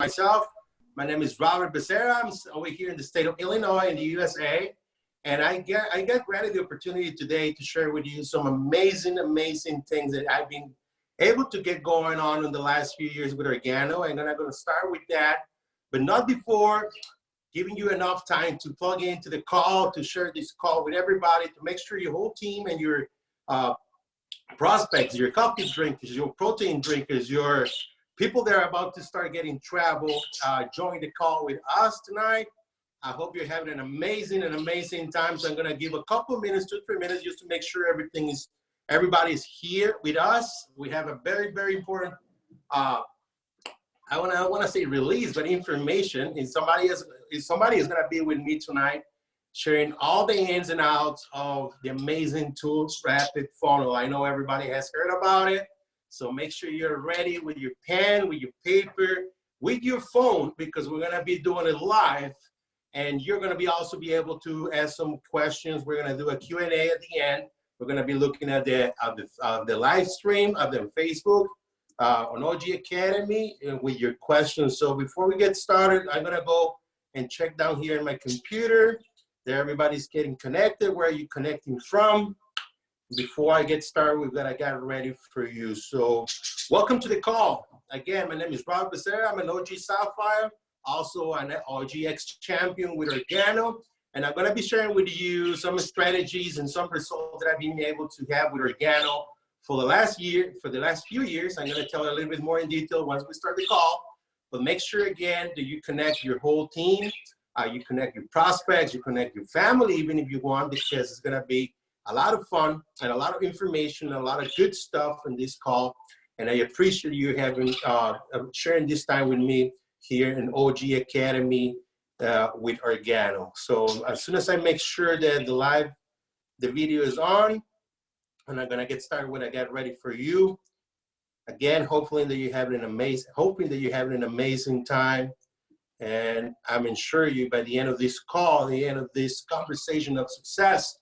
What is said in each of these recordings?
myself. My name is Robert Becerra. I'm over here in the state of Illinois in the USA. And I got granted the opportunity today to share with you some amazing things that I've been able to get going on in the last few years with Organo. And then I'm going to start with that, but not before giving you enough time to plug into the call, to share this call with everybody, to make sure your whole team and your prospects, your coffee drinkers, your protein drinkers, your people that are about to start getting travel, join the call with us tonight. I hope you're having an amazing time. So I'm going to give a couple minutes, 2-3 minutes, just to make sure everybody's here with us. We have a very important, I want to say release, but information. And somebody is going to be with me tonight, sharing all the ins and outs of the amazing tools, Rapid Funnel. I know everybody has heard about it. So make sure you're ready with your pen, with your paper, with your phone, because we're going to be doing it live. And you're going to also be able to ask some questions. We're going to do a Q&A at the end. We're going to be looking at the live stream of the Facebook on OG Academy with your questions. So before we get started, I'm going to go and check down here in my computer. There, everybody's getting connected. Where are you connecting from? Before I get started, I got ready for you. So welcome to the call. Again, my name is Robert Becerra. I'm an OG Sapphire, also an OG ex-champion with Organo. And I'm going to be sharing with you some strategies and some results that I've been able to have with Organo for the last few years. I'm going to tell you a little bit more in detail once we start the call. But make sure, again, that you connect your whole team. You connect your prospects, you connect your family, even if you want, because it's going to be a lot of fun and a lot of information, and a lot of good stuff in this call. And I appreciate you having sharing this time with me here in OG Academy with Organo. So as soon as I make sure that the video is on, and I'm gonna get started when I get ready for you. Again, hoping that you're having an amazing time. And I'm sure you, by the end of this call, the end of this conversation of success,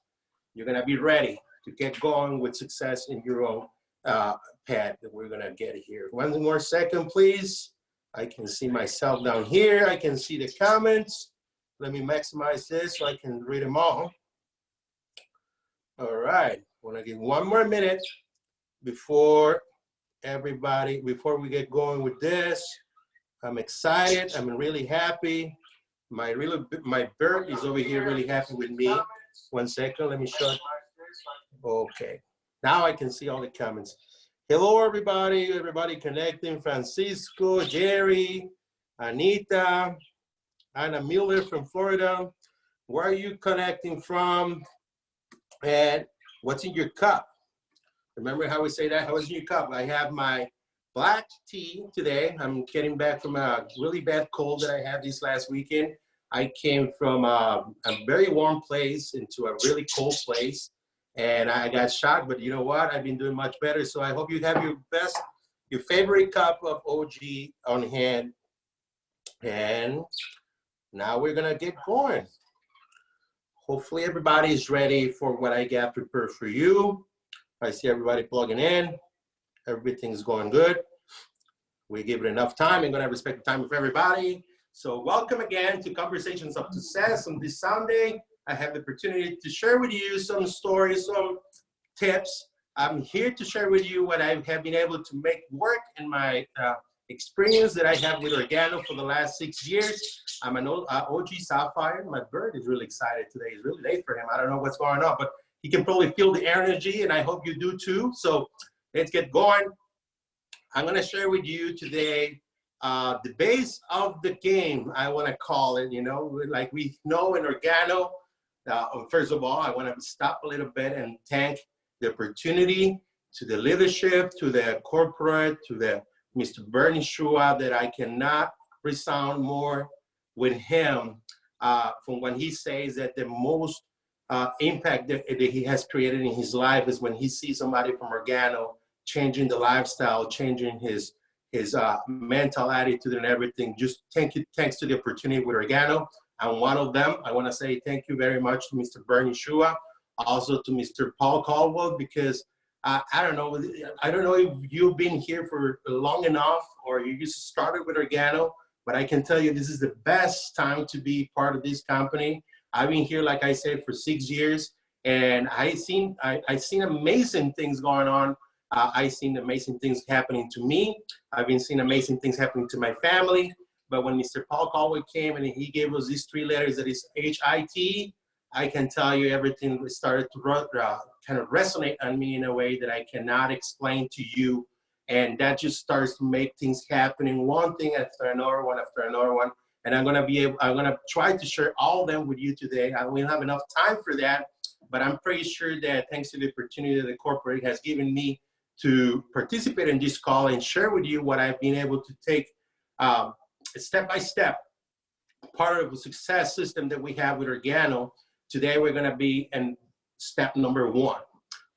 you're going to be ready to get going with success in your own path that we're going to get here. One more second, please. I can see myself down here. I can see the comments. Let me maximize this so I can read them all. All right. I want to give one more minute before we get going with this. I'm excited. I'm really happy. My bird is over here really happy with me. 1 second, let me show it. Okay, now I can see all the comments. Hello, everybody connecting. Francisco, Jerry, Anita, Anna Miller from Florida. Where are you connecting from? And what's in your cup? Remember how we say that? What's in your cup? I have my black tea today. I'm getting back from a really bad cold that I had this last weekend. I came from a very warm place into a really cold place, and I got shocked, but you know what? I've been doing much better. So I hope you have your favorite cup of OG on hand. And now we're gonna get going. Hopefully everybody is ready for what I got prepared for you. I see everybody plugging in. Everything's going good. We give it enough time. I'm gonna respect the time of everybody. So welcome again to Conversations of Success. On this Sunday, I have the opportunity to share with you some stories, some tips. I'm here to share with you what I have been able to make work in my experience that I have with Organo for the last 6 years. I'm an OG Sapphire. My bird is really excited today. It's really late for him. I don't know what's going on, but he can probably feel the energy, and I hope you do too. So let's get going. I'm going to share with you today the base of the game, I want to call it, like we know in Organo. First of all, I want to stop a little bit and thank the opportunity to the leadership, to the corporate, to the Mr. Bernie Shua, that I cannot resound more with him from when he says that the most impact that he has created in his life is when he sees somebody from Organo changing the lifestyle, changing his mental attitude and everything. Just thanks to the opportunity with Organo. I'm one of them. I want to say thank you very much to Mr. Bernie Shua, also to Mr. Paul Caldwell, because I don't know if you've been here for long enough or you just started with Organo, but I can tell you this is the best time to be part of this company. I've been here, like I said, for 6 years, and I've seen amazing things going on. I've seen amazing things happening to me. I've been seeing amazing things happening to my family. But when Mr. Paul Caldwell came and he gave us these 3 letters that is HIT, I can tell you everything started to kind of resonate on me in a way that I cannot explain to you. And that just starts to make things happening, one thing after another one after another one. And I'm gonna try to share all of them with you today. I won't have enough time for that, but I'm pretty sure that thanks to the opportunity that the corporate has given me to participate in this call and share with you what I've been able to take step by step, part of the success system that we have with Organo. Today we're gonna be in step number 1.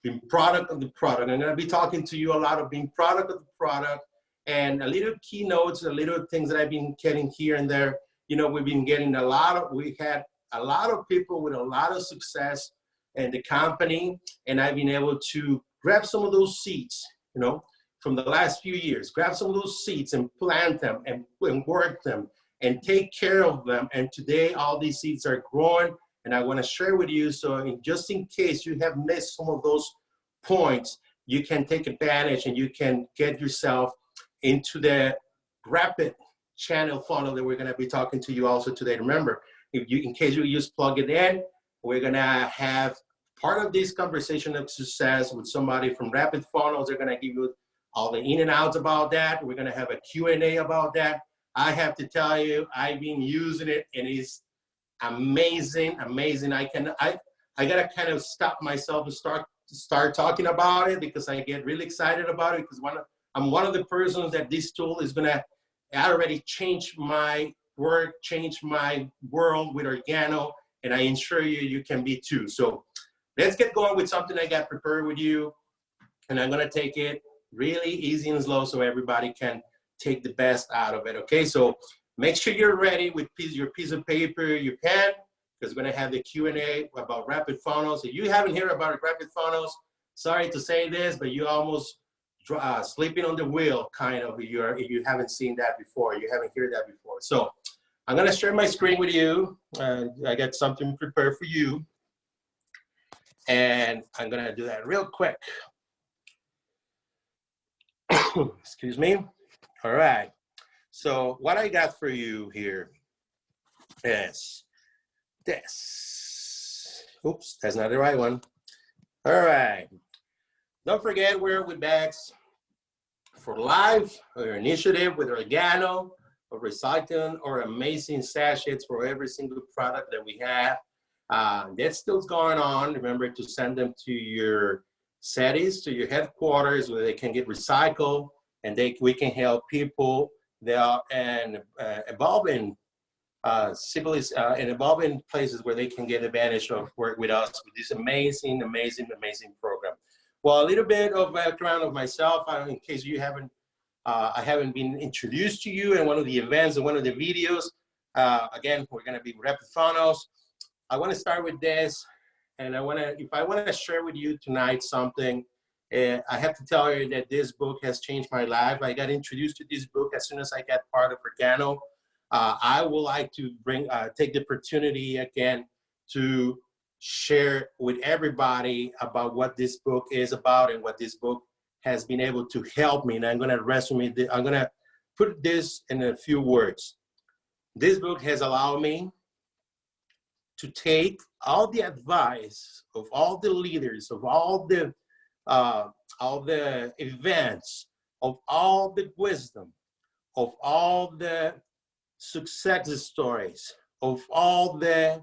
Being product of the product. I'm going to be talking to you a lot of being product of the product and a little keynotes, a little things that I've been getting here and there. You know, we've been getting we had a lot of people with a lot of success in the company, and I've been able to grab some of those seeds, you know, from the last few years, grab some of those seeds and plant them and work them and take care of them. And today all these seeds are growing. And I want to share with you, so just in case you have missed some of those points, you can take advantage and you can get yourself into the rapid channel funnel that we're going to be talking to you also today. Remember, in case you just plug it in, we're going to have part of this conversation of success with somebody from Rapid Funnels. They're going to give you all the in and outs about that. We're going to have a Q&A about that. I have to tell you, I've been using it and it's amazing. I gotta kind of stop myself and start talking about it because I get really excited about it because I'm one of the persons that this tool is gonna already change my work, change my world with Organo, and I ensure you can be too. So let's get going with something I got prepared with you, and I'm gonna take it really easy and slow so everybody can take the best out of it. Okay, so make sure you're ready with your piece of paper, your pen, because we're going to have the Q&A about Rapid Funnels. If you haven't heard about Rapid Funnels, sorry to say this, but you're almost sleeping on the wheel, kind of, if you haven't seen that before, you haven't heard that before. So I'm going to share my screen with you. I got something prepared for you. And I'm going to do that real quick. Excuse me. All right. So what I got for you here is this. Oops, that's not the right one. All right. Don't forget, we're with Bags for Life, our initiative with Organo, or recycling or amazing sachets for every single product that we have. That's still going on. Remember to send them to your cities, to your headquarters where they can get recycled and we can help people. They are evolving evolving places where they can get advantage of work with us with this amazing program. Well, a little bit of background of myself, in case you haven't, I haven't been introduced to you in one of the events and one of the videos. Again, we're going to be Rapid Funnels. I want to start with this, and if I want to share with you tonight something. I have to tell you that this book has changed my life. I got introduced to this book as soon as I got part of Organo. I would like to take the opportunity again to share with everybody about what this book is about and what this book has been able to help me. And I'm going to put this in a few words. This book has allowed me to take all the advice of all the leaders, of all the events, of all the wisdom, of all the success stories, of all the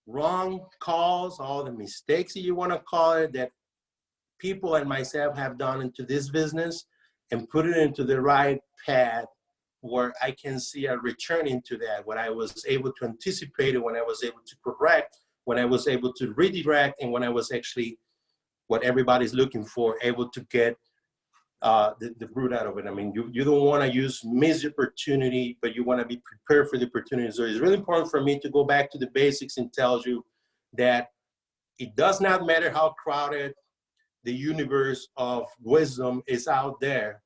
wrong calls, all the mistakes that you want to call it, that people and myself have done into this business, and put it into the right path where I can see a return into that, when I was able to anticipate it, when I was able to correct, when I was able to redirect, and when I was actually what everybody's looking for, able to get the root out of it. I mean, you don't want to miss the opportunity, but you want to be prepared for the opportunity. So it's really important for me to go back to the basics and tell you that it does not matter how crowded the universe of wisdom is out there.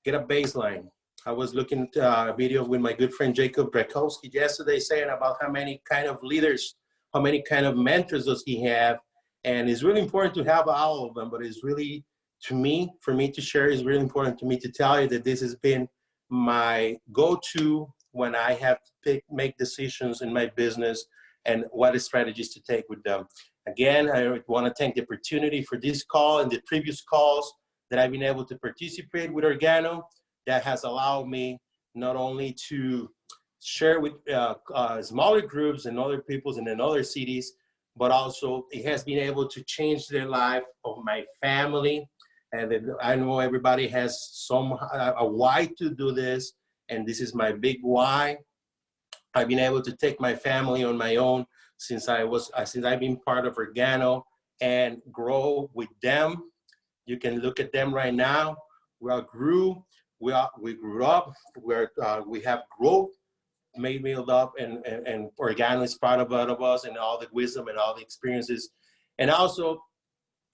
Get a baseline. I was looking at a video with my good friend Jacob Brakowski yesterday saying about how many kind of leaders, how many kind of mentors does he have. And it's really important to have all of them, but it's really, to me, for me to share, it's really important to me to tell you that this has been my go-to when I have to make decisions in my business and what strategies to take with them. Again, I want to thank the opportunity for this call and the previous calls that I've been able to participate with Organo. That has allowed me not only to share with smaller groups and other peoples and in other cities, but also it has been able to change the life of my family. And I know everybody has a why to do this, and this is my big why. I've been able to take my family on my own since I've been part of Organo and grow with them. You can look at them right now. We all grew. We grew up. We have growth made me up, and Organo is part of us, and all the wisdom and all the experiences. And also,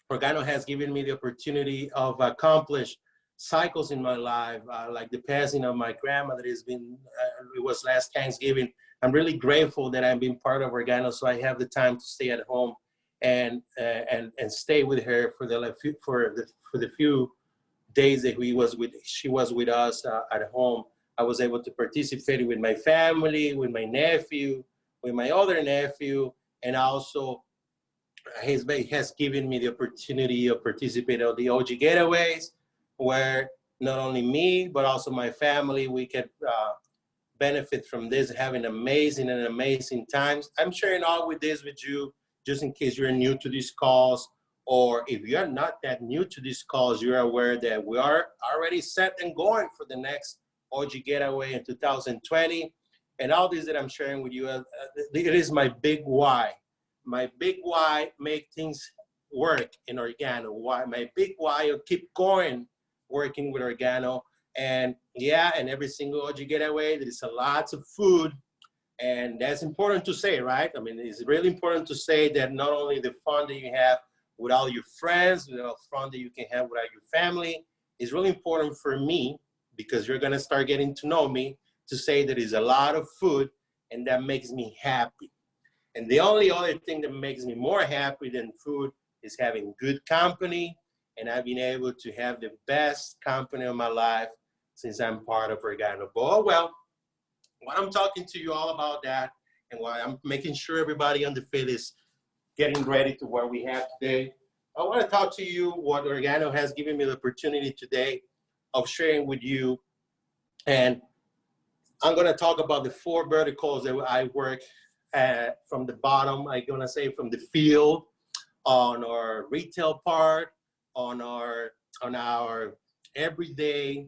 Organo has given me the opportunity of accomplish cycles in my life, like the passing of my grandmother. It was last Thanksgiving. I'm really grateful that I've been part of Organo, so I have the time to stay at home and stay with her for the few days that she was with us at home. I was able to participate with my family, with my nephew, with my other nephew, and also he has given me the opportunity of participating on the OG Getaways, where not only me, but also my family, we can benefit from this, having amazing times. I'm sharing all with this with you, just in case you're new to these calls, or if you're not that new to these calls, you're aware that we are already set and going for the next OG Getaway in 2020. And all this that I'm sharing with you, it is my big why. My big why make things work in Organo. Why my big why of keep going working with Organo. And yeah, and every single OG Getaway, there's a lots of food. And that's important to say, right? I mean, it's really important to say that not only the fun that you have with all your friends, the fun that you can have with all your family, is really important for me, because you're gonna start getting to know me, to say that there's a lot of food and that makes me happy. And the only other thing that makes me more happy than food is having good company. And I've been able to have the best company of my life since I'm part of Organo. But oh well, when I'm talking to you all about that, and while I'm making sure everybody on the field is getting ready to what we have today, I want to talk to you what Organo has given me the opportunity today of sharing with you. And I'm going to talk about the 4 verticals that I work at, from the bottom. I'm going to say from the field, on our retail part, on our everyday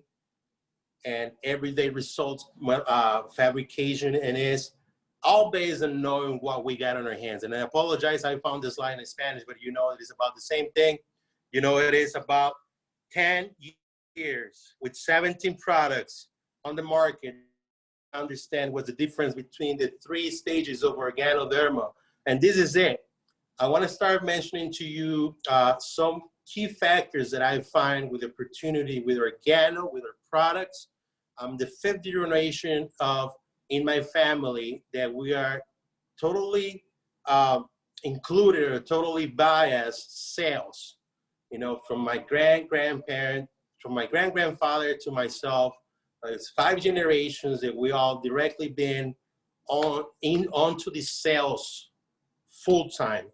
results fabrication, and is all based on knowing what we got on our hands. And I apologize, I found this line in Spanish, but you know it is about the same thing. You know, it is about 10 years with 17 products on the market. Understand what's the difference between the 3 stages of organoderma. And this is it. I want to start mentioning to you some key factors that I find with opportunity with Organo, with our products. I'm the 5th generation in my family that we are totally included or totally biased sales. You know, from my grandparent, from my grandfather to myself, it's 5 generations that we all directly been onto the sales full time.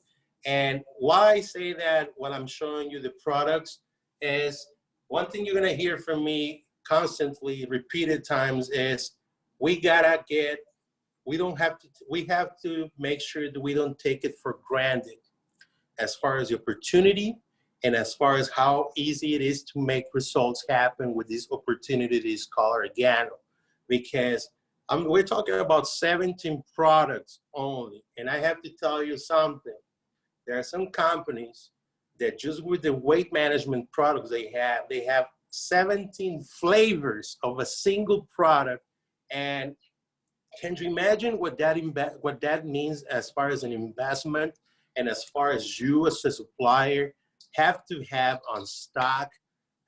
And why I say that while I'm showing you the products is, one thing you're gonna hear from me constantly, repeated times, is we have to make sure that we don't take it for granted as far as the opportunity and as far as how easy it is to make results happen with this opportunity that is called Organo. Because we're talking about 17 products only. And I have to tell you something. There are some companies that just with the weight management products they have 17 flavors of a single product. And can you imagine what that means as far as an investment, and as far as you as a supplier have to have on stock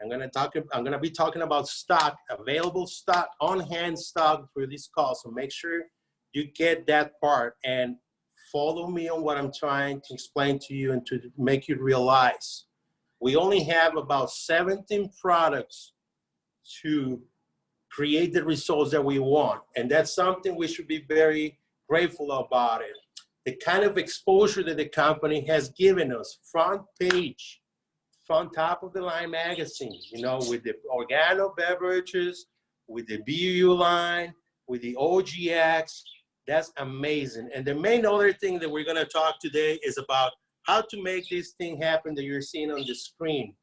I'm gonna be talking about stock, available stock, on-hand stock for this call. So make sure you get that part and follow me on what I'm trying to explain to you and to make you realize. We only have about 17 products to create the results that we want. And that's something we should be very grateful about it. The kind of exposure that the company has given us, front page, front top of the line magazine, you know, with the organo beverages, with the BU line, with the OGX, that's amazing. And the main other thing that we're gonna talk today is about how to make this thing happen that you're seeing on the screen.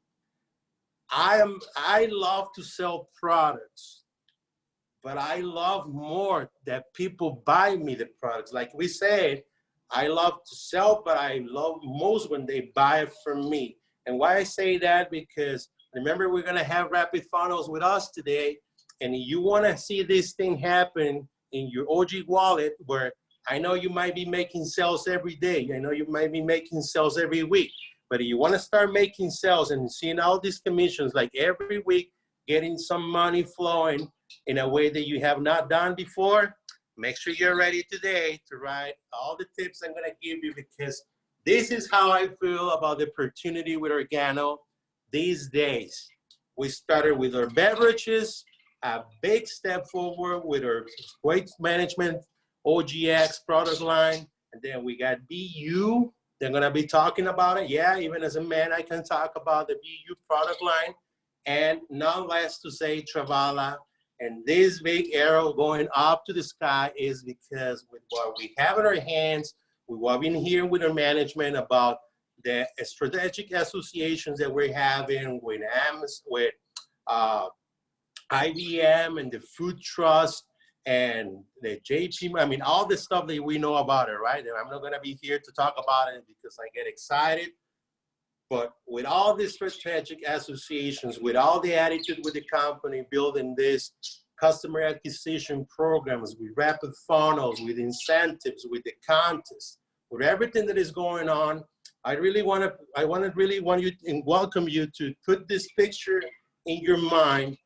I love to sell products, but I love more that people buy me the products. Like we said, I love to sell, but I love most when they buy it from me. And why I say that, because remember, we're gonna have Rapid Funnels with us today, and you wanna see this thing happen in your OG wallet, where I know you might be making sales every day. I know you might be making sales every week, but if you wanna start making sales and seeing all these commissions, like every week, getting some money flowing in a way that you have not done before, make sure you're ready today to write all the tips I'm gonna give you, because this is how I feel about the opportunity with Organo these days. We started with our beverages, a big step forward with our weight management, OGX product line, and then we got BU. They're gonna be talking about it. Yeah, even as a man, I can talk about the BU product line, and none less to say Travala. And this big arrow going up to the sky is because with what we have in our hands, with what we've been hearing with our management about the strategic associations that we're having with IBM and the Food Trust and the JP, I mean, all the stuff that we know about it, right? And I'm not gonna be here to talk about it because I get excited. But with all these strategic associations, with all the attitude with the company, building this customer acquisition programs, with rapid funnels, with incentives, with the contests, with everything that is going on, I really want you and welcome you to put this picture in your mind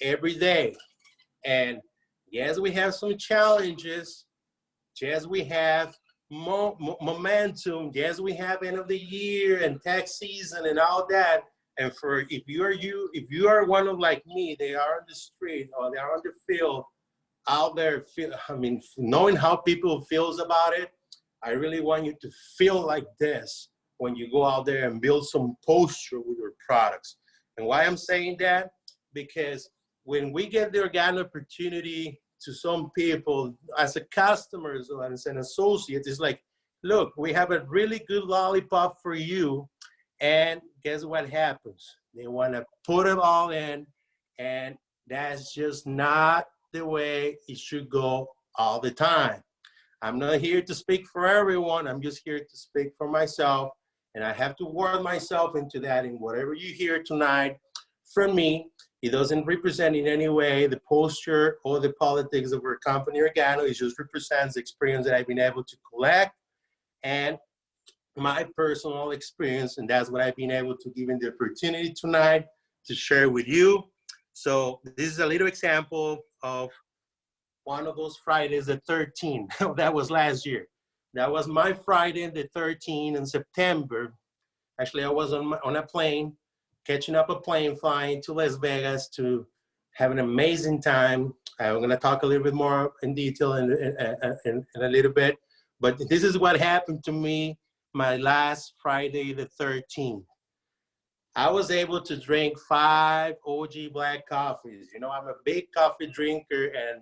every day. And yes, we have some challenges. Yes, we have momentum. Yes, we have end of the year and tax season and all that. And for if you are one of like me, they are on the street or they are on the field out there, knowing how people feels about it, I really want you to feel like this when you go out there and build some posture with your products. And why I'm saying that, because when we get the organic opportunity to some people as a customers or as an associate, it's like, look, we have a really good lollipop for you. And guess what happens? They want to put it all in, and that's just not the way it should go all the time. I'm not here to speak for everyone. I'm just here to speak for myself. And I have to warn myself into that. And whatever you hear tonight from me, it doesn't represent in any way the posture or the politics of our company Organo. It just represents the experience that I've been able to collect and my personal experience. And that's what I've been able to give in the opportunity tonight to share with you. So this is a little example of one of those Fridays, the 13th. That was last year. That was my Friday, the 13th in September. Actually, I was on a plane, catching up a plane, flying to Las Vegas to have an amazing time. I'm going to talk a little bit more in detail in a little bit. But this is what happened to me my last Friday, the 13th. I was able to drink 5 OG black coffees. You know, I'm a big coffee drinker, and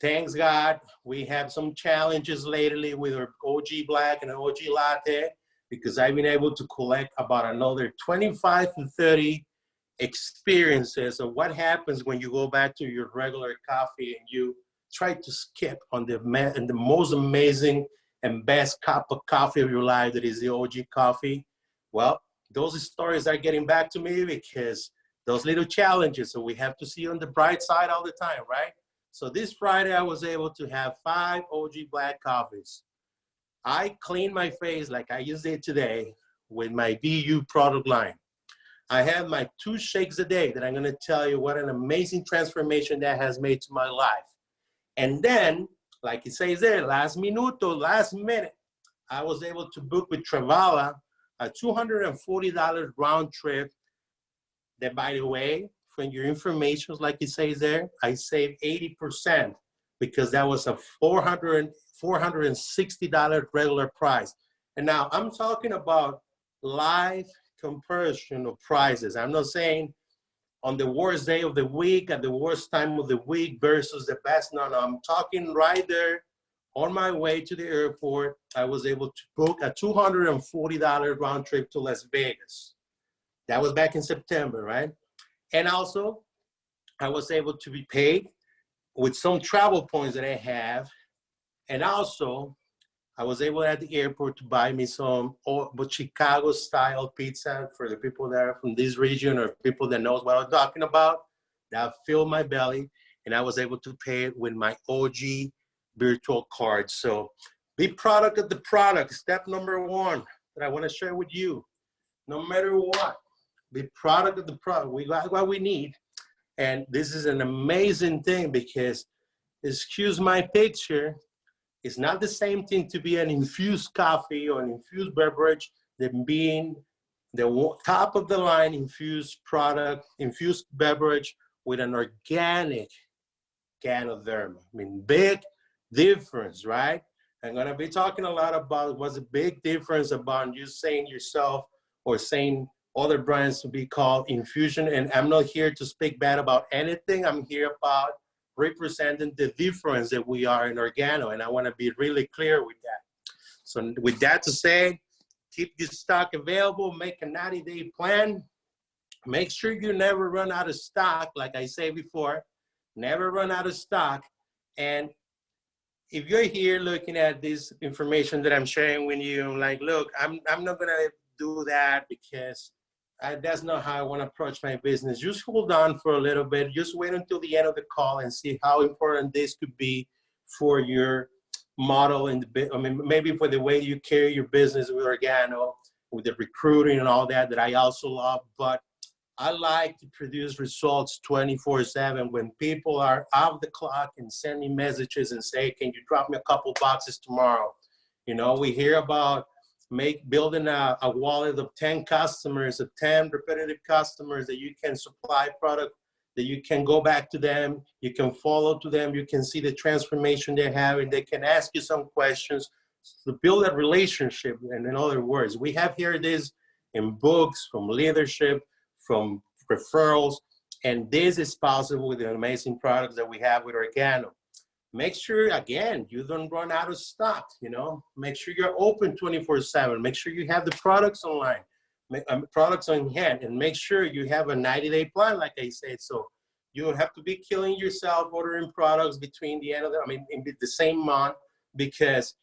thanks God, we have some challenges lately with our OG black and OG latte, because I've been able to collect about another 25 to 30 experiences of what happens when you go back to your regular coffee and you try to skip on the most amazing and best cup of coffee of your life, that is the OG coffee. Well, those stories are getting back to me because those little challenges. So we have to see on the bright side all the time, right? So this Friday, I was able to have 5 OG black coffees. I cleaned my face like I just did today with my BU product line. I have my 2 shakes a day that I'm gonna tell you what an amazing transformation that has made to my life. And then, like it says there, last minute, I was able to book with Travala a $240 round trip that, by the way, from your information, like it says there, I saved 80% because that was a $460 regular price. And now I'm talking about live comparison of prices. I'm not saying on the worst day of the week, at the worst time of the week versus the best. No, I'm talking right there on my way to the airport. I was able to book a $240 round trip to Las Vegas. That was back in September, right? And also, I was able to be paid with some travel points that I have. And also, I was able at the airport to buy me some Chicago style pizza for the people that are from this region or people that knows what I'm talking about. That filled my belly, and I was able to pay it with my OG virtual card. So be product of the product. Step number 1 that I want to share with you. No matter what, be product of the product. We got what we need. And this is an amazing thing because, excuse my picture, it's not the same thing to be an infused coffee or an infused beverage than being the top of the line infused product, infused beverage with an organic Ganoderma. I mean, big difference, right? I'm gonna be talking a lot about what's a big difference about you saying yourself or saying other brands to be called infusion. And I'm not here to speak bad about anything. I'm here about representing the difference that we are in organo. And I want to be really clear with that. So with that to say, keep this stock available, make a 90-day plan. Make sure you never run out of stock. Like I said before, never run out of stock. And if you're here looking at this information that I'm sharing with you, I'm like, look, I'm not gonna do that because that's not how I want to approach my business. Just hold on for a little bit. Just wait until the end of the call and see how important this could be for your model and I mean, maybe for the way you carry your business with organo, with the recruiting and all that I also love. But I like to produce results 24/7 when people are off the clock and send me messages and say, can you drop me a couple boxes tomorrow? You know, we hear about building a wallet of 10 customers, of 10 repetitive customers that you can supply product, that you can go back to them, you can follow to them, you can see the transformation they have, and they can ask you some questions to build that relationship. And in other words, we have here this in books, from leadership, from referrals, and this is possible with the amazing products that we have with Organo. Make sure, again, you don't run out of stock, you know. Make sure you're open 24/7. Make sure you have the products online, products on hand, and make sure you have a 90-day plan, like I said. So you don't have to be killing yourself ordering products between the end of in the same month, because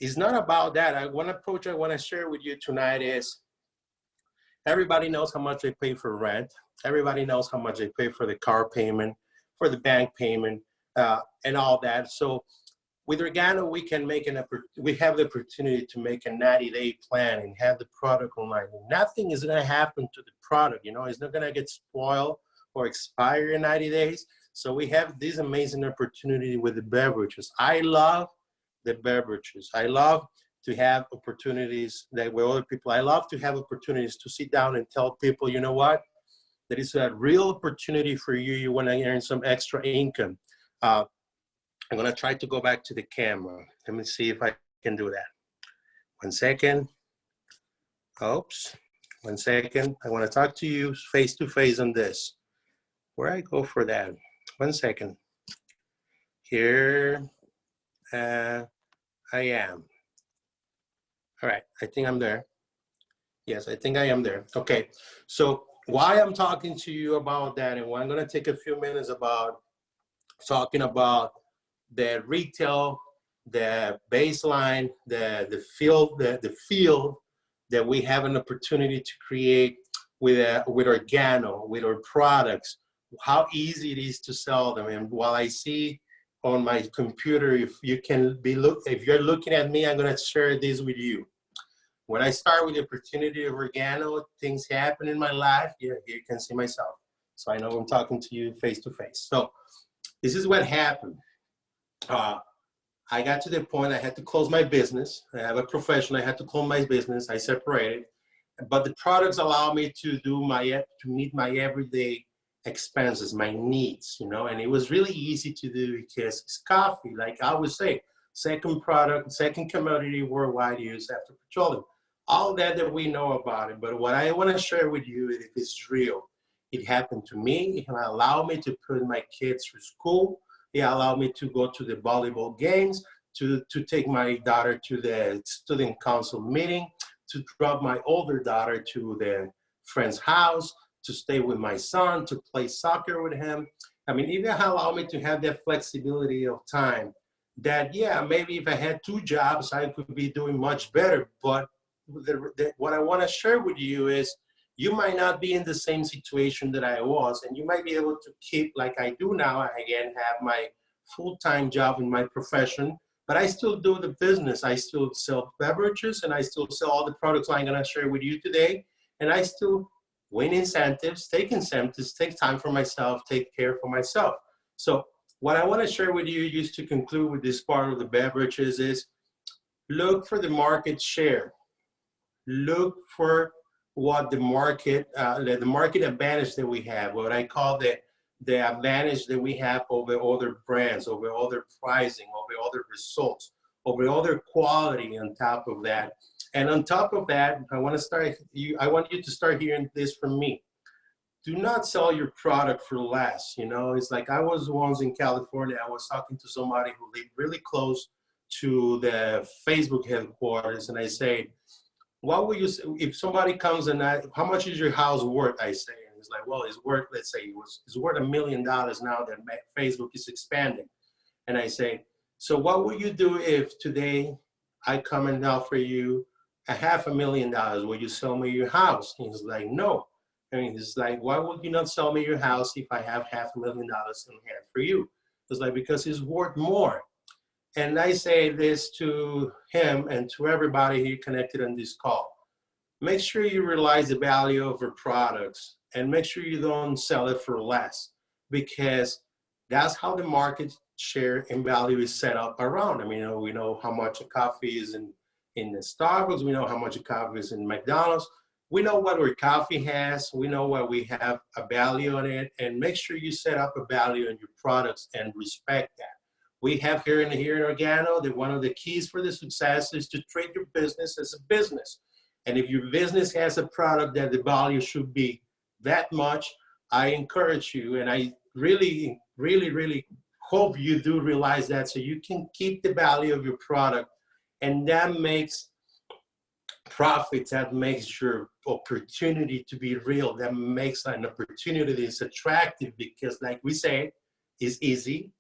it's not about that. One approach I want to share with you tonight is everybody knows how much they pay for rent. Everybody knows how much they pay for the car payment, for the bank payment, and all that. So with Organo, we have the opportunity to make a 90-day plan and have the product online. Nothing is going to happen to the product. You know, it's not going to get spoiled or expire in 90 days. So we have this amazing opportunity with the beverages. I love the beverages. I love to have opportunities that with other people. I love to have opportunities to sit down and tell people, you know what, there is a real opportunity for you. You want to earn some extra income. I'm going to try to go back to the camera. Let me see if I can do that. 1 second. Oops. 1 second. I want to talk to you face to face on this. Where I go for that? 1 second. Here I am. All right. I think I'm there. Yes, I think I am there. Okay. So why I'm talking to you about that, and why I'm going to take a few minutes about talking about the retail, the baseline, the field that we have an opportunity to create with Organo, with our products, how easy it is to sell them. And while I see on my computer, if you're looking at me, I'm going to share this with you. when I start with the opportunity of Organo, things happen in my life. Yeah, here you can see myself. So I know I'm talking to you face to face. So this is what happened. I got to the point I had to close my business. I have a profession. I had to close my business. I separated, but the products allow me to do to meet my everyday expenses, my needs, you know. And it was really easy to do because it's coffee. Like I would say, second product, second commodity worldwide used after petroleum. All that we know about it. But what I want to share with you is if it's real. It happened to me. It allowed me to put my kids through school. It allowed me to go to the volleyball games, to take my daughter to the student council meeting, to drop my older daughter to the friend's house, to stay with my son, to play soccer with him. I mean, it allowed me to have that flexibility of time that, yeah, maybe if I had 2 jobs, I could be doing much better. But what I want to share with you is you might not be in the same situation that I was, and you might be able to keep, like I do now, I again have my full-time job in my profession, but I still do the business. I still sell beverages, and I still sell all the products I'm gonna share with you today, and I still win incentives, take time for myself, take care for myself. So what I wanna share with you just to conclude with this part of the beverages is look for the market share. Look for what the market advantage that we have, what I call the advantage that we have over other brands, over other pricing, over other results, over other quality on top of that. And on top of that, I want you to start hearing this from me. Do not sell your product for less. You know, it's like I was once in California, I was talking to somebody who lived really close to the Facebook headquarters, and I said, what will you say if somebody comes and how much is your house worth? I say, and it's like, well, it's worth, let's say it's worth $1 million now that Facebook is expanding. And I say, so what would you do if today I come and offer you $500,000? Will you sell me your house? And he's like, no. I mean, it's like, why would you not sell me your house if I have $500,000 in hand for you? It's like, because it's worth more. And I say this to him and to everybody here connected on this call. Make sure you realize the value of your products and make sure you don't sell it for less, because that's how the market share and value is set up around. I mean, we know how much a coffee is in the Starbucks. We know how much a coffee is in McDonald's. We know what our coffee has. We know what we have a value on it. And make sure you set up a value on your products and respect that. We have here in Organo that one of the keys for the success is to treat your business as a business. And if your business has a product that the value should be that much, I encourage you, and I really, really, really hope you do realize that, so you can keep the value of your product. And that makes profits, that makes your opportunity to be real, that makes an opportunity that is attractive, because like we say, it's easy,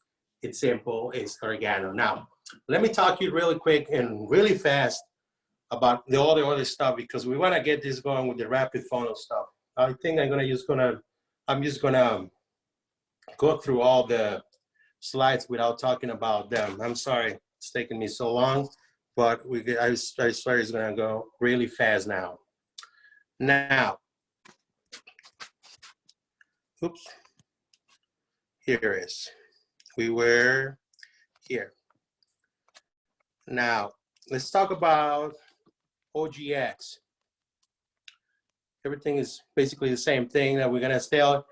it's simple, it's Organo. Now, let me talk to you really quick and really fast about all the other stuff, because we want to get this going with the rapid funnel stuff. I think I'm just gonna go through all the slides without talking about them. I'm sorry it's taking me so long, but I swear it's gonna go really fast now. Now, oops, here it is. We were here. Now, let's talk about OGX. Everything is basically the same thing that we're gonna sell.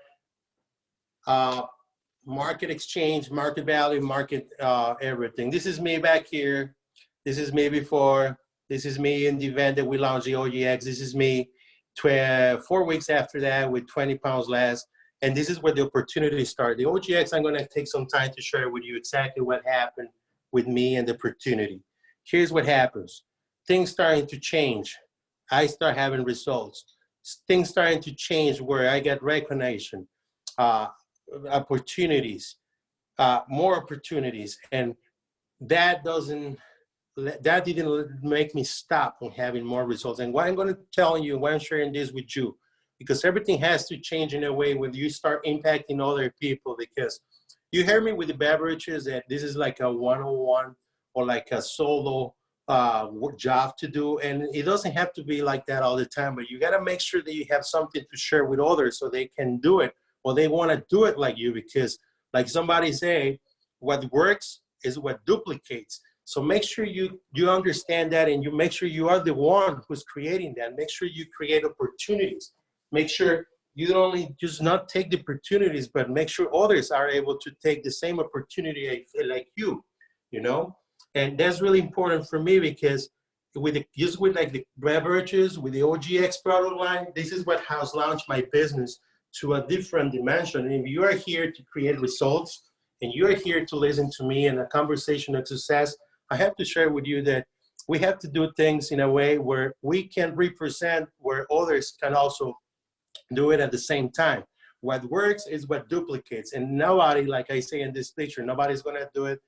Market exchange, market value, market everything. This is me back here. This is me before. This is me in the event that we launched the OGX. This is me 4 weeks after that with 20 pounds less. And this is where the opportunity started. The OGX, I'm gonna take some time to share with you exactly what happened with me and the opportunity. Here's what happens. Things starting to change. I start having results. Things starting to change where I get recognition, opportunities, more opportunities. And that didn't make me stop on having more results. And what I'm going to tell you, why I'm sharing this with you, because everything has to change in a way when you start impacting other people. Because you hear me with the beverages that this is like a 101 or like a solo job to do, and it doesn't have to be like that all the time, but you got to make sure that you have something to share with others so they can do it, or they want to do it like you, because like somebody say, what works is what duplicates. So make sure you understand that, and you make sure you are the one who's creating that. Make sure you create opportunities. Make sure you don't only just not take the opportunities, but make sure others are able to take the same opportunity like you, you know? And that's really important for me, because with like the beverages, with the OGX product line, this is what has launched my business to a different dimension. And if you are here to create results, and you're here to listen to me and a conversation of success, I have to share with you that we have to do things in a way where we can represent where others can also do it at the same time. What works is what duplicates. And nobody, like I say in this picture, nobody's gonna do it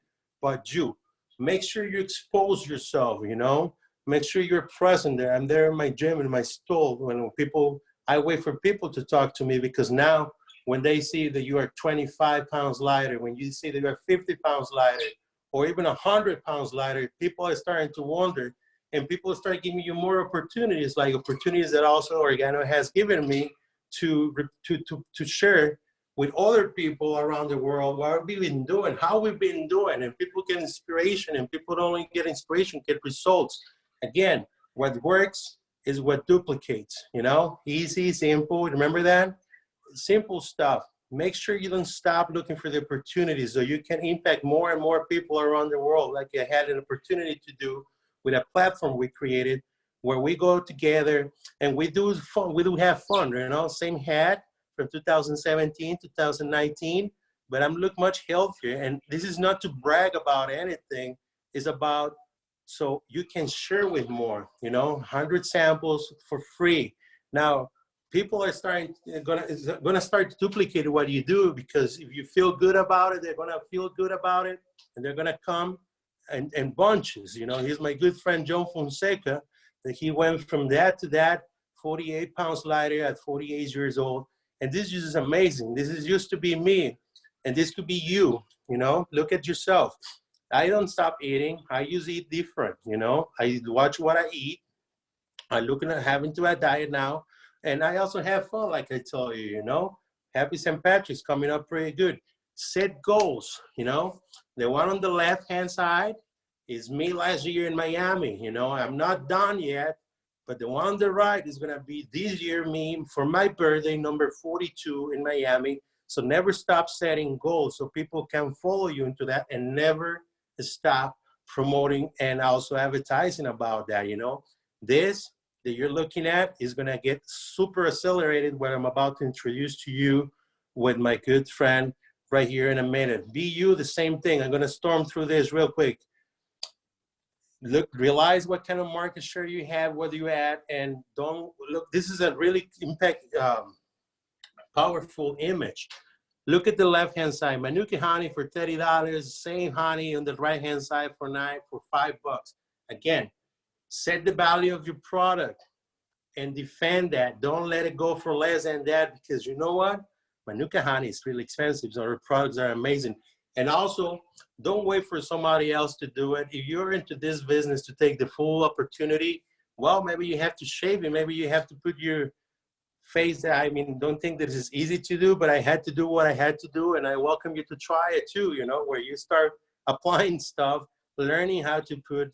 but you. Make sure you expose yourself, you know? Make sure you're present there. I'm there in my gym, in my stall. When people, I wait for people to talk to me, because now when they see that you are 25 pounds lighter, when you see that you are 50 pounds lighter, or even 100 pounds lighter, people are starting to wonder, and people start giving you more opportunities, like opportunities that also Organo has given me to share with other people around the world what we've been doing, how we've been doing, and people get inspiration, and people don't only get inspiration, get results. Again, what works is what duplicates, you know? Easy, simple, remember that? Simple stuff. Make sure you don't stop looking for the opportunities so you can impact more and more people around the world, like I had an opportunity to do with a platform we created, where we go together and we do fun. We do have fun, you know, same hat from 2017, 2019, but I'm look much healthier. And this is not to brag about anything. It's about so you can share with more, you know, 100 samples for free. Now, people are gonna start duplicating what you do, because if you feel good about it, they're gonna feel good about it, and they're gonna come in bunches. You know, here's my good friend John Fonseca, that he went from that to that, 48 pounds lighter at 48 years old. And this is amazing. This is used to be me, and this could be you, you know? Look at yourself. I don't stop eating. I usually eat different, you know? I watch what I eat. I'm looking at having to a diet now. And I also have fun, like I told you, you know? Happy St. Patrick's coming up pretty good. Set goals, you know? The one on the left-hand side is me last year in Miami, you know? I'm not done yet, but the one on the right is gonna be this year me for my birthday, number 42 in Miami. So never stop setting goals so people can follow you into that, and never stop promoting and also advertising about that, you know? This that you're looking at is gonna get super accelerated when I'm about to introduce to you with my good friend right here in a minute. Be you, the same thing. I'm gonna storm through this real quick. Look, realize what kind of market share you have, whether you're at, and don't look, this is a really powerful image. Look at the left-hand side, Manuka honey for $30, same honey on the right-hand side for $5. Again, set the value of your product and defend that. Don't let it go for less than that, because you know what? Manuka honey is really expensive, so our products are amazing. And also, don't wait for somebody else to do it. If you're into this business to take the full opportunity, well, maybe you have to shave it. Maybe you have to put your face there. I mean, don't think this is easy to do, but I had to do what I had to do, and I welcome you to try it too, you know, where you start applying stuff, learning how to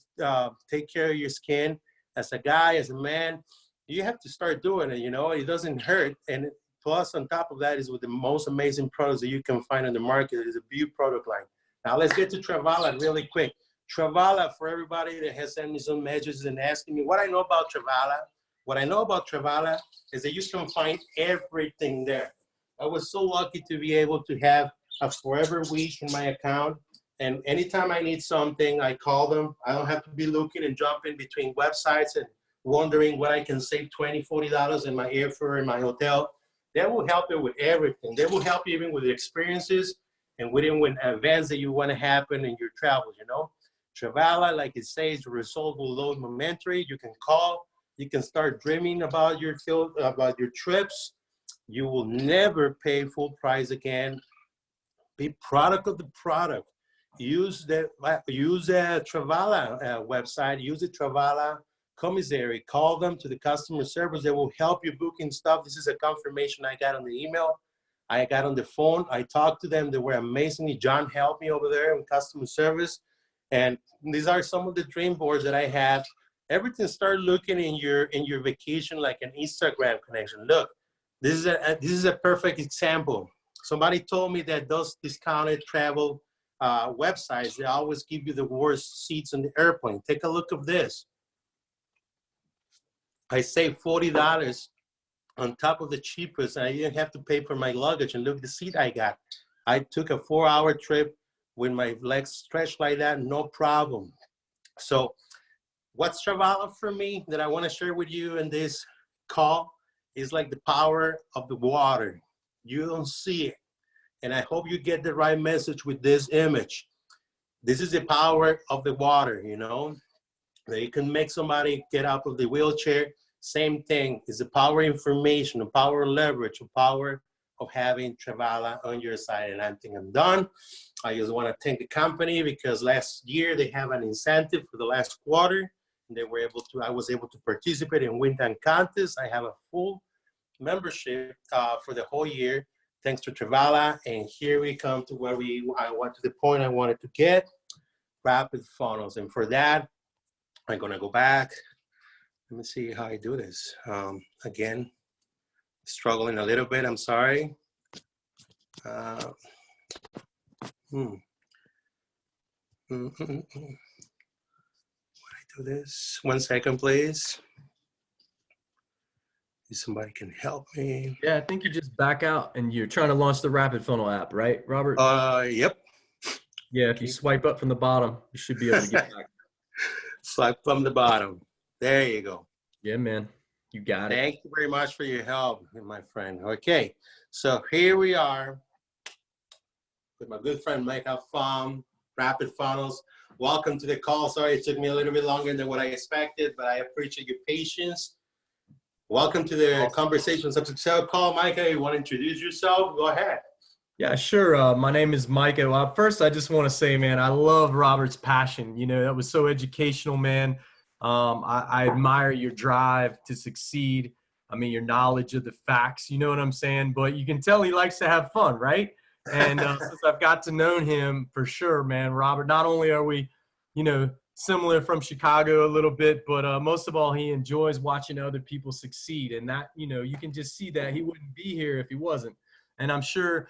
take care of your skin. As a guy, as a man, you have to start doing it, you know, it doesn't hurt. And plus, on top of that, is with the most amazing products that you can find on the market. It is a beauty product line. Now let's get to Travala really quick. Travala, for everybody that has sent me some messages and asking me what I know about Travala. What I know about Travala is that you can find everything there. I was so lucky to be able to have a Forever Week in my account. And anytime I need something, I call them. I don't have to be looking and jumping between websites and wondering what I can save $20, $40 in my airfare in my hotel. They will help you with everything. They will help you even with the experiences and with events that you want to happen in your travels, you know. Travala, like it says, the result will load momentary. You can call. You can start dreaming about your trips. You will never pay full price again. Be product of the product. use the Travala website, use the Travala commissary, call them to the customer service. They will help you booking stuff. This is a confirmation I got on the email. I got on the phone. I talked to them. They were amazingly. John helped me over there in customer service. And these are some of the dream boards that I had. Everything started looking in your vacation like an Instagram connection. Look, this is a perfect example. Somebody told me that those discounted travel websites, they always give you the worst seats on the airplane. Take a look at this. I saved $40 on top of the cheapest, and I didn't have to pay for my luggage. And look at the seat I got. I took a 4-hour trip with my legs stretched like that, no problem. So what's Travala for me that I want to share with you in this call is like the power of the water. You don't see it. And I hope you get the right message with this image. This is the power of the water, you know, that you can make somebody get out of the wheelchair. Same thing is the power of information, the power of leverage, the power of having Travala on your side. And I think I'm done. I just want to thank the company because last year they have an incentive for the last quarter. And they were able to, I was able to participate in win and contest. I have a full membership for the whole year, thanks to Travala. And here we come to where I went to the point I wanted to get, rapid funnels. And for that, I'm gonna go back. Let me see how I do this. Again, struggling a little bit, I'm sorry. Do this. 1 second, please. If somebody can help me. Yeah, I think you just back out and you're trying to launch the Rapid Funnel app, right, Robert? Yep. Yeah, if you swipe up from the bottom, you should be able to get back. Swipe from the bottom. There you go. Yeah, man. You got it. Thank you very much for your help, my friend. Okay, so here we are with my good friend Michael from Rapid Funnels. Welcome to the call. Sorry, it took me a little bit longer than what I expected, but I appreciate your patience. Welcome to the Conversations of Success call. Micah, you want to introduce yourself? Go ahead. Yeah, sure. My name is Micah. Well, first, I just want to say, man, I love Robert's passion. You know, that was so educational, man. I admire your drive to succeed. I mean, your knowledge of the facts, you know what I'm saying? But you can tell he likes to have fun, right? And since I've got to know him for sure, man, Robert, not only are we, you know, similar from Chicago a little bit, but most of all, he enjoys watching other people succeed. And that, you know, you can just see that he wouldn't be here if he wasn't. And I'm sure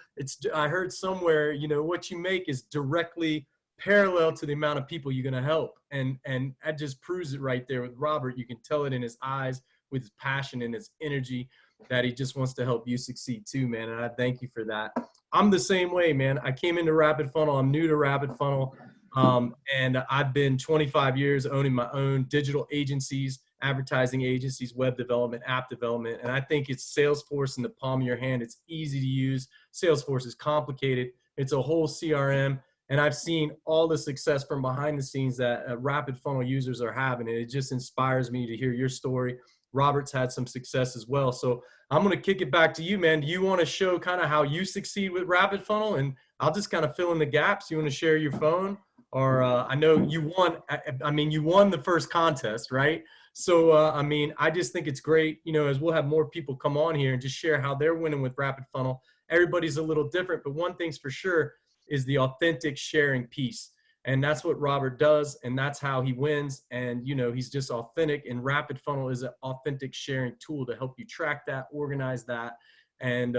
I heard somewhere, you know, what you make is directly parallel to the amount of people you're going to help. And that just proves it right there with Robert. You can tell it in his eyes, with his passion and his energy, that he just wants to help you succeed too, man. And I thank you for that. I'm the same way, man. I came into Rapid Funnel. I'm new to Rapid Funnel. And I've been 25 years owning my own digital agencies, advertising agencies, web development, app development. And I think it's Salesforce in the palm of your hand. It's easy to use. Salesforce is complicated. It's a whole CRM. And I've seen all the success from behind the scenes that Rapid Funnel users are having. And it just inspires me to hear your story. Robert's had some success as well. So I'm going to kick it back to you, man. Do you want to show kind of how you succeed with Rapid Funnel? And I'll just kind of fill in the gaps. You want to share your phone? Or I know you won. I mean, you won the first contest, right? So, I mean, I just think it's great, you know, as we'll have more people come on here and just share how they're winning with Rapid Funnel. Everybody's a little different, but one thing's for sure is the authentic sharing piece. And that's what Robert does, and that's how he wins. And, you know, he's just authentic, and Rapid Funnel is an authentic sharing tool to help you track that, organize that. And,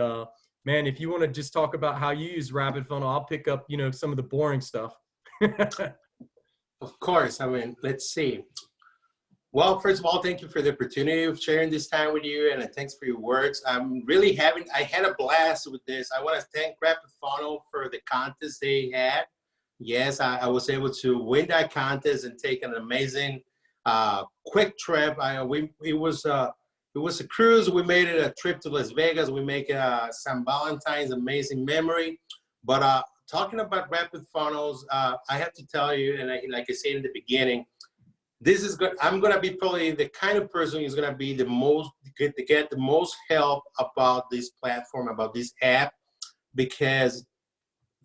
man, if you want to just talk about how you use Rapid Funnel, I'll pick up, you know, some of the boring stuff. Of course. I mean, let's see. Well, first of all, thank you for the opportunity of sharing this time with you, and thanks for your words. I'm really I had a blast with this. I want to thank Rapid Funnel for the contest they had. Yes, I was able to win that contest and take an amazing quick trip. It was a cruise. We made it a trip to Las Vegas. We make St. Valentine's amazing memory. But talking about Rapid Funnels, I have to tell you, and like I said in the beginning, this is good. I'm gonna be probably the kind of person who's gonna be the most to get the most help about this platform, about this app, because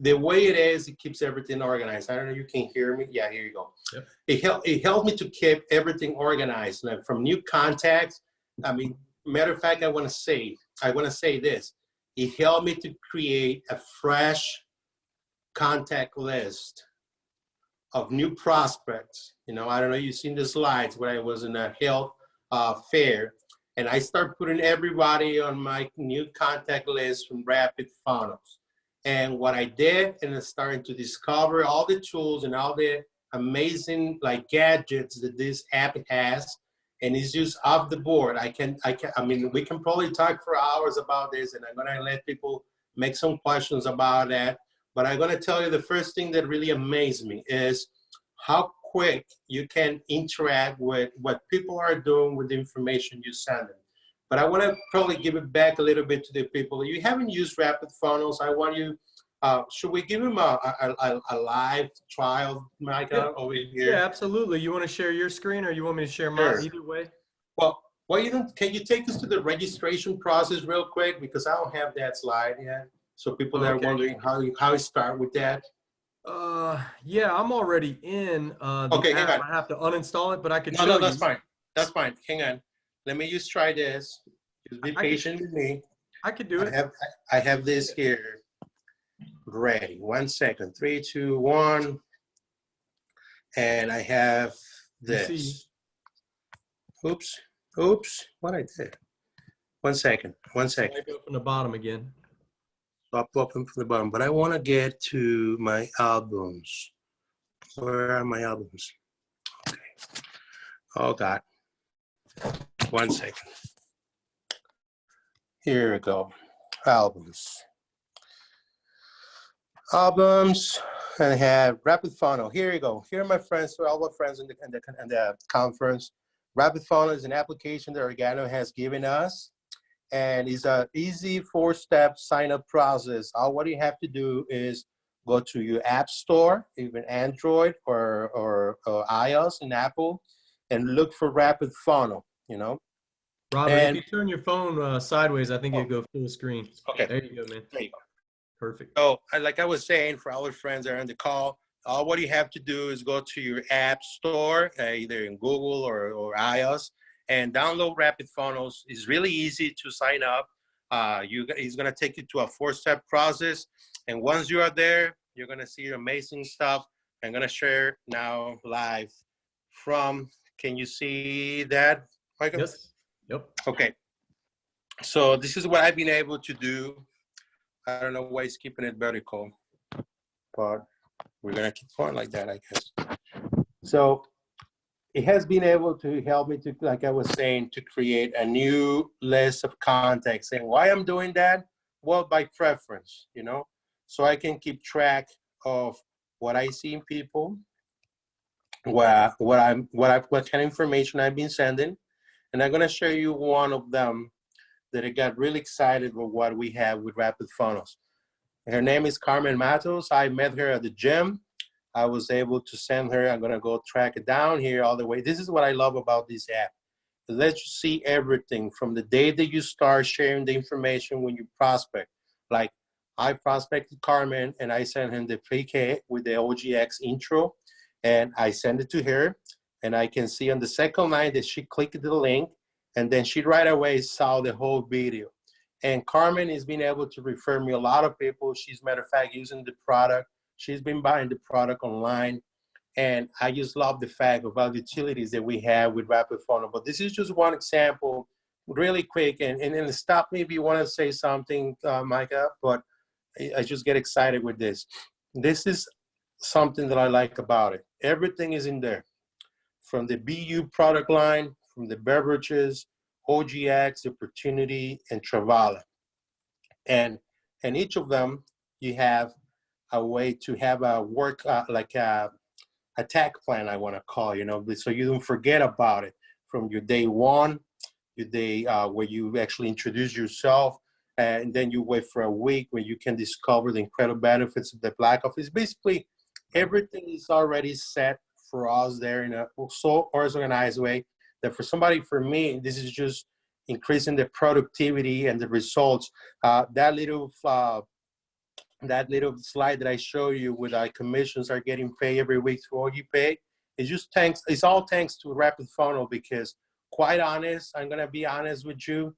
the way it is, it keeps everything organized. I don't know if you can hear me. Yeah, here you go. Yep. It helped me to keep everything organized. Like from new contacts, I mean, matter of fact, I want to say this. It helped me to create a fresh contact list of new prospects. You know, I don't know, you've seen the slides where I was in a health fair, and I start putting everybody on my new contact list from Rapid Funnels. And what I did, and I'm starting to discover all the tools and all the amazing like gadgets that this app has, and it's just off the board. I mean, we can probably talk for hours about this, and I'm gonna let people make some questions about that. But I'm gonna tell you the first thing that really amazed me is how quick you can interact with what people are doing with the information you send them. But I want to probably give it back a little bit to the people. You haven't used Rapid Funnels. I want you, should we give them a live trial, Micah, over here? Yeah, absolutely. You want to share your screen or you want me to share mine? Sure. Either way. Well, can you take us to the registration process real quick? Because I don't have that slide yet. So people that are wondering how you start with that. Yeah, I'm already in the hang app. on. I have to uninstall it, but I can show No, you. that's fine. That's fine. Hang on. Let me just try this. Just be patient with me. I could do it. I have this here ready. 1 second. 3, 2, 1. And I have this. Oops. What I did. 1 second. 1 second. I go from the bottom again. Up from the bottom. But I want to get to my albums. Where are my albums? Okay. Oh God. 1 second. Here we go. Albums. And I have Rapid Funnel. Here you go. Here are my friends. So all my friends in the conference. Rapid Funnel is an application that Organo has given us, and it's an easy 4-step sign-up process. All what you have to do is go to your app store, even Android or iOS and Apple, and look for Rapid Funnel. You know. Robert, if you turn your phone sideways, I think it'll go full screen. Okay. There you go, man. There you go. Perfect. So, like I was saying, for our friends that are on the call, all what you have to do is go to your app store, either in Google or iOS, and download Rapid Funnels. It's really easy to sign up. It's going to take you to a 4-step process. And once you are there, you're going to see amazing stuff. I'm going to share now live from, can you see that, Michael? Yes. Yep. Okay. So this is what I've been able to do. I don't know why it's keeping it vertical, but we're going to keep going like that, I guess. So it has been able to help me to, like I was saying, to create a new list of contacts. And why I'm doing that? Well, by preference, you know, so I can keep track of what I see in people, what kind of information I've been sending. And I'm going to show you one of them that I got really excited with what we have with Rapid Funnels. Her name is Carmen Matos. I met her at the gym. I was able to send her. I'm going to go track it down here all the way. This is what I love about this app. It lets you see everything from the day that you start sharing the information when you prospect. Like I prospected Carmen and I sent him the PK with the OGX intro and I send it to her. And I can see on the second line that she clicked the link and then she right away saw the whole video. And Carmen has been able to refer me a lot of people. She's, matter of fact, using the product. She's been buying the product online. And I just love the fact of all the utilities that we have with Rapid Funnel. But this is just one example, really quick. And stop me if you want to say something, Micah, but I just get excited with this. This is something that I like about it. Everything is in there. From the BU product line, from the beverages, OGX, Opportunity, and Travala. And each of them, you have a way to have a work, like a attack plan, I want to call, you know, so you don't forget about it from your day one, your day where you actually introduce yourself, and then you wait for a week where you can discover the incredible benefits of the Black Office. Basically, everything is already set for us there in a so organized way that for me, this is just increasing the productivity and the results. That little that little slide that I show you with our commissions are getting paid every week for what you pay. It's just thanks, it's all thanks to Rapid Funnel because quite honest, I'm gonna be honest with you.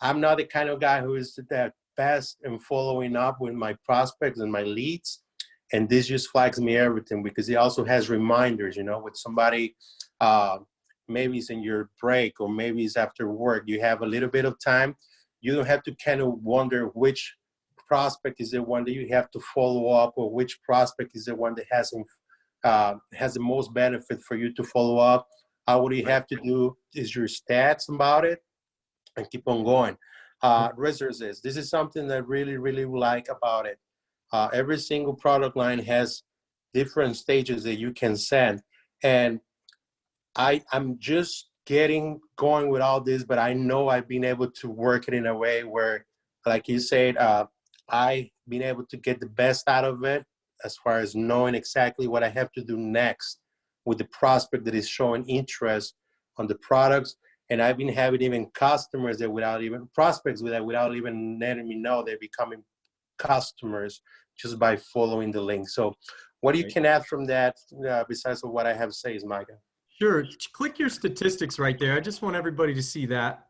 I'm not the kind of guy who is the best in following up with my prospects and my leads. And this just flags me everything because it also has reminders, you know, with somebody, maybe it's in your break or maybe it's after work, you have a little bit of time. You don't have to kind of wonder which prospect is the one that you have to follow up or which prospect is the one that has the most benefit for you to follow up. All you have to do is your stats about it and keep on going. Resources. This is something that I really like about it. Every single product line has different stages that you can send. And I'm just getting going with all this, but I know I've been able to work it in a way where, like you said, I've been able to get the best out of it as far as knowing exactly what I have to do next with the prospect that is showing interest on the products. And I've been having even customers that prospects without even letting me know they're becoming customers just by following the link. So what you can add from that besides of what I have to say is Micah? Sure. Click your statistics right there. I just want everybody to see that.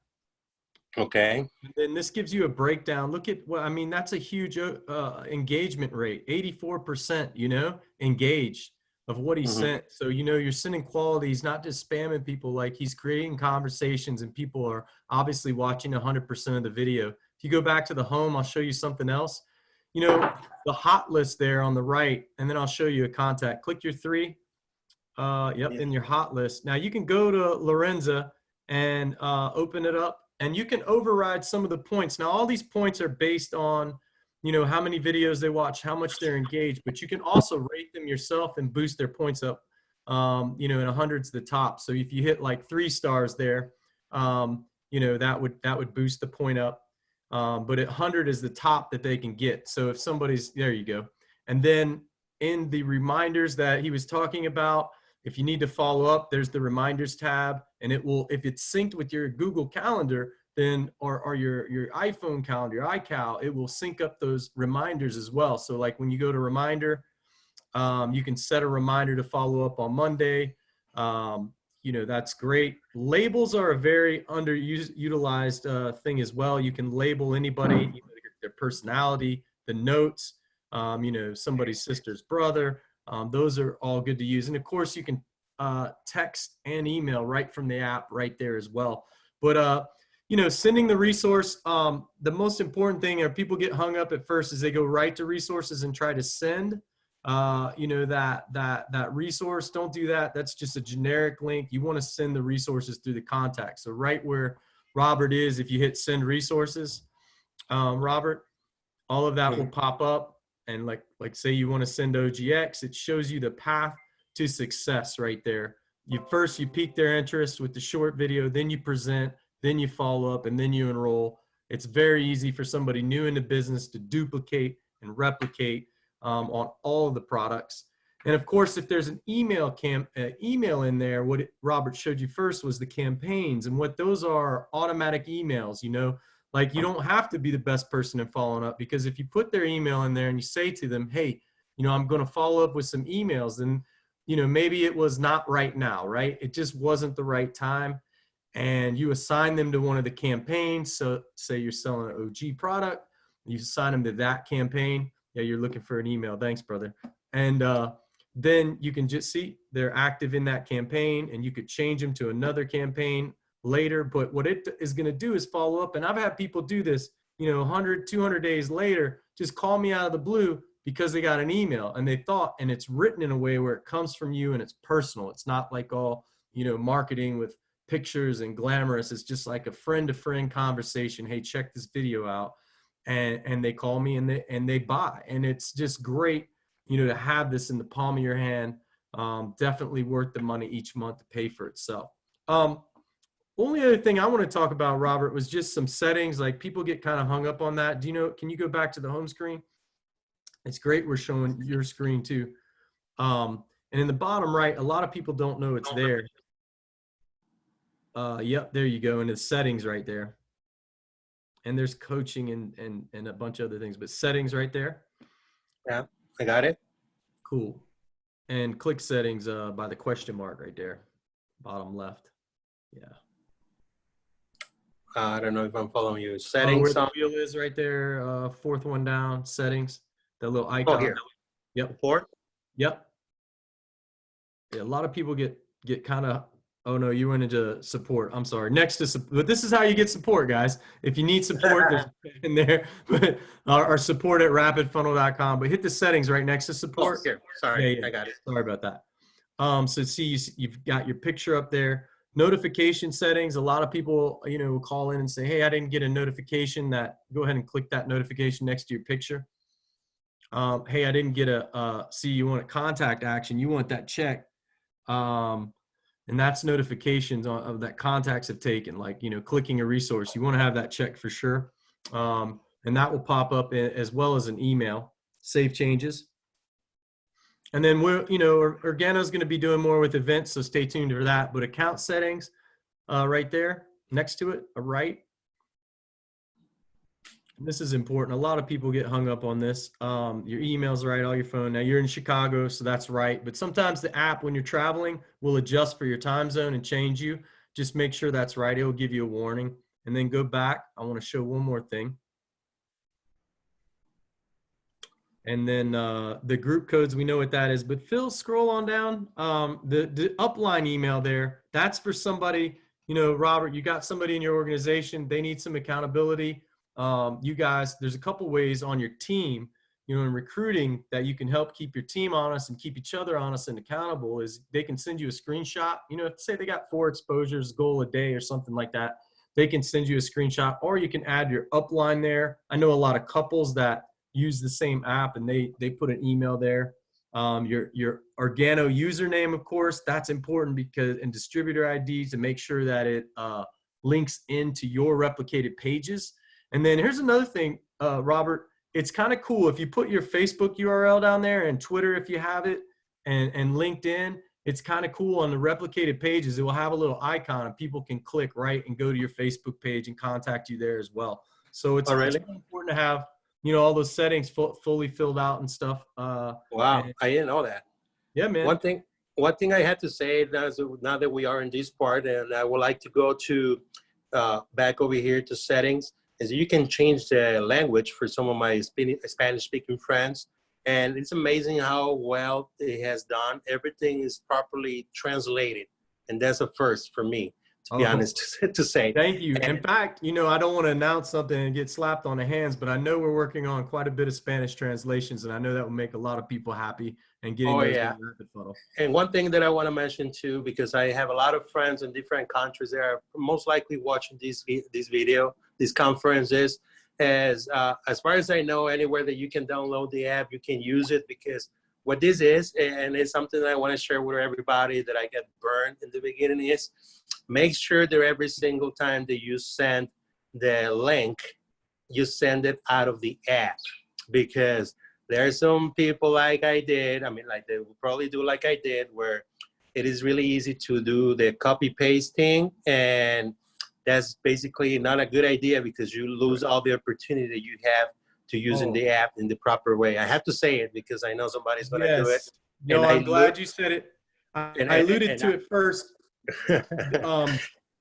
Okay. And then this gives you a breakdown. Look at what, I mean, that's a huge engagement rate, 84%, you know, engaged of what he sent. So, you know, you're sending quality. He's not just spamming people, like he's creating conversations and people are obviously watching 100% of the video. If you go back to the home, I'll show you something else. You know, the hot list there on the right, and then I'll show you a contact. Click your three. In your hot list. Now you can go to Lorenza and open it up and you can override some of the points. Now all these points are based on, you know, how many videos they watch, how much they're engaged, but you can also rate them yourself and boost their points up, you know, in hundreds to the top. So if you hit like 3 stars there, you know, that would boost the point up. But at 100 is the top that they can get. So if somebody's, there you go. And then in the reminders that he was talking about, if you need to follow up, there's the reminders tab, and it will, if it's synced with your Google Calendar, then or your iPhone calendar, your iCal, it will sync up those reminders as well. So like when you go to reminder, you can set a reminder to follow up on Monday. You know, that's great. Labels are a very underutilized thing as well. You can label anybody, you know, their personality, the notes, you know, somebody's sister's brother. Those are all good to use. And of course you can text and email right from the app right there as well. But, you know, sending the resource, the most important thing, or people get hung up at first, is they go right to resources and try to send, you know, that resource. Don't do that. That's just a generic link. You want to send the resources through the contact. So right where Robert is, if you hit send resources, Robert, all of that will pop up. And like say you want to send OGX, it shows you the path to success right there. You pique their interest with the short video, then you present, then you follow up, and then you enroll. It's very easy for somebody new in the business to duplicate and replicate on all of the products. And of course, if there's an email in there, what Robert showed you first was the campaigns, and what those are automatic emails, you know. Like you don't have to be the best person in following up, because if you put their email in there and you say to them, hey, you know, I'm going to follow up with some emails, then, you know, maybe it was not right now, right? It just wasn't the right time. And you assign them to one of the campaigns. So say you're selling an OG product, you assign them to that campaign. Yeah, you're looking for an email. Thanks, brother. And then you can just see they're active in that campaign, and you could change them to another campaign later. But what it is going to do is follow up. And I've had people do this, you know, 100, 200 days later, just call me out of the blue because they got an email and they thought, and it's written in a way where it comes from you and it's personal. It's not like all, you know, marketing with pictures and glamorous. It's just like a friend to friend conversation. Hey, check this video out. And they call me and they buy. And it's just great, you know, to have this in the palm of your hand. Definitely worth the money each month to pay for itself. Only other thing I want to talk about, Robert, was just some settings. Like people get kind of hung up on that. Do you know, can you go back to the home screen? It's great we're showing your screen too. And in the bottom right, a lot of people don't know it's there. Yep, there you go. And it's settings right there. And there's coaching and a bunch of other things, but settings right there. Yeah, I got it. Cool. And click settings by the question mark right there, bottom left. Yeah. I don't know if I'm following you. Oh, where Settings the on. wheel is right there, fourth one down, settings, that little Oh, icon. here. Yep. Report. Yep. Yeah, a lot of people get kind of, oh no, you went into support. I'm sorry. Next to support, but this is how you get support, guys. If you need support, there's in there. But our support at rapidfunnel.com. But hit the settings right next to Oh, support. here. Sorry, Yeah, yeah. I got it. Sorry about that. So see, you've got your picture up there. Notification settings. A lot of people, will call in and say, "Hey, I didn't get a notification." That go ahead and click that notification next to your picture. Hey, I didn't get see, you want a contact action. You want that check. And that's notifications of that contacts have taken, like, clicking a resource. You want to have that check for sure. And that will pop up as well as an email, save changes. And then Organo's going to be doing more with events, so stay tuned for that. But account settings right there next to it, right. This is important. A lot of people get hung up on this. Your email's right, all your phone. Now you're in Chicago, so that's right. But sometimes the app, when you're traveling, will adjust for your time zone and change you. Just make sure that's right. It will give you a warning. And then go back. I want to show one more thing. And then the group codes, we know what that is. But Phil, scroll on down. The upline email there, that's for somebody, Robert, you got somebody in your organization. They need some accountability. You guys, there's a couple ways on your team, in recruiting that you can help keep your team honest and keep each other honest and accountable is they can send you a screenshot. Say they got 4 exposures goal a day or something like that. They can send you a screenshot, or you can add your upline there. I know a lot of couples that use the same app and they put an email there. Your Organo username, of course, that's important because, and distributor ID to make sure that it links into your replicated pages. And then here's another thing, Robert, it's kind of cool if you put your Facebook URL down there and Twitter if you have it, and LinkedIn. It's kind of cool on the replicated pages. It will have a little icon and people can click right and go to your Facebook page and contact you there as well. So it's, Oh, really? it's important to have all those settings fully filled out and stuff. Wow, and, I didn't know that. yeah, man. One thing I had to say now that we are in this part, and I would like to go to back over here to settings, is you can change the language for some of my Spanish-speaking friends, and it's amazing how well it has done. Everything is properly translated, and that's a first for me, to be honest, to say. Thank you. And, in fact, I don't want to announce something and get slapped on the hands, but I know we're working on quite a bit of Spanish translations, and I know that will make a lot of people happy and getting those in the Rapid Funnel. And one thing that I want to mention too, because I have a lot of friends in different countries that are most likely watching this conferences, as far as I know, anywhere that you can download the app, you can use it, because what this is, and it's something that I want to share with everybody that I get burned in the beginning, is make sure that every single time that you send the link, you send it out of the app, because there are some people like I did, like they will probably do like I did, where it is really easy to do the copy paste thing, and that's basically not a good idea because you lose all the opportunity that you have to using the app in the proper way. I have to say it because I know somebody's going to do it. No, I'm glad you said it. I alluded to it first.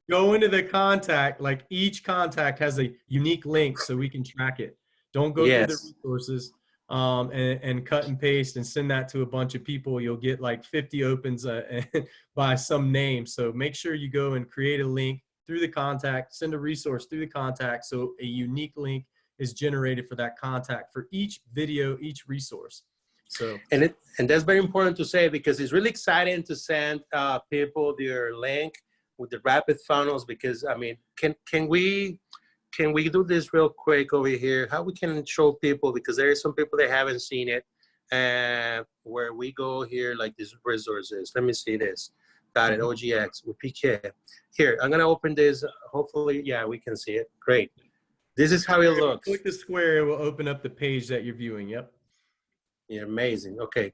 Go into the contact, like each contact has a unique link so we can track it. Don't go through the resources and cut and paste and send that to a bunch of people. You'll get like 50 opens by some name. So make sure you go and create a link through the contact, send a resource through the contact, so a unique link is generated for that contact for each video, each resource. So and that's very important to say, because it's really exciting to send people their link with the rapid funnels, because can we do this real quick over here, how we can show people, because there are some people that haven't seen it, and where we go here, like these resources. Let me see this. Got it. OGX with PK. Here, I'm gonna open this. Hopefully, yeah, we can see it. Great. This is how it looks. Click the square, it will open up the page that you're viewing. Yep. Yeah, amazing. Okay.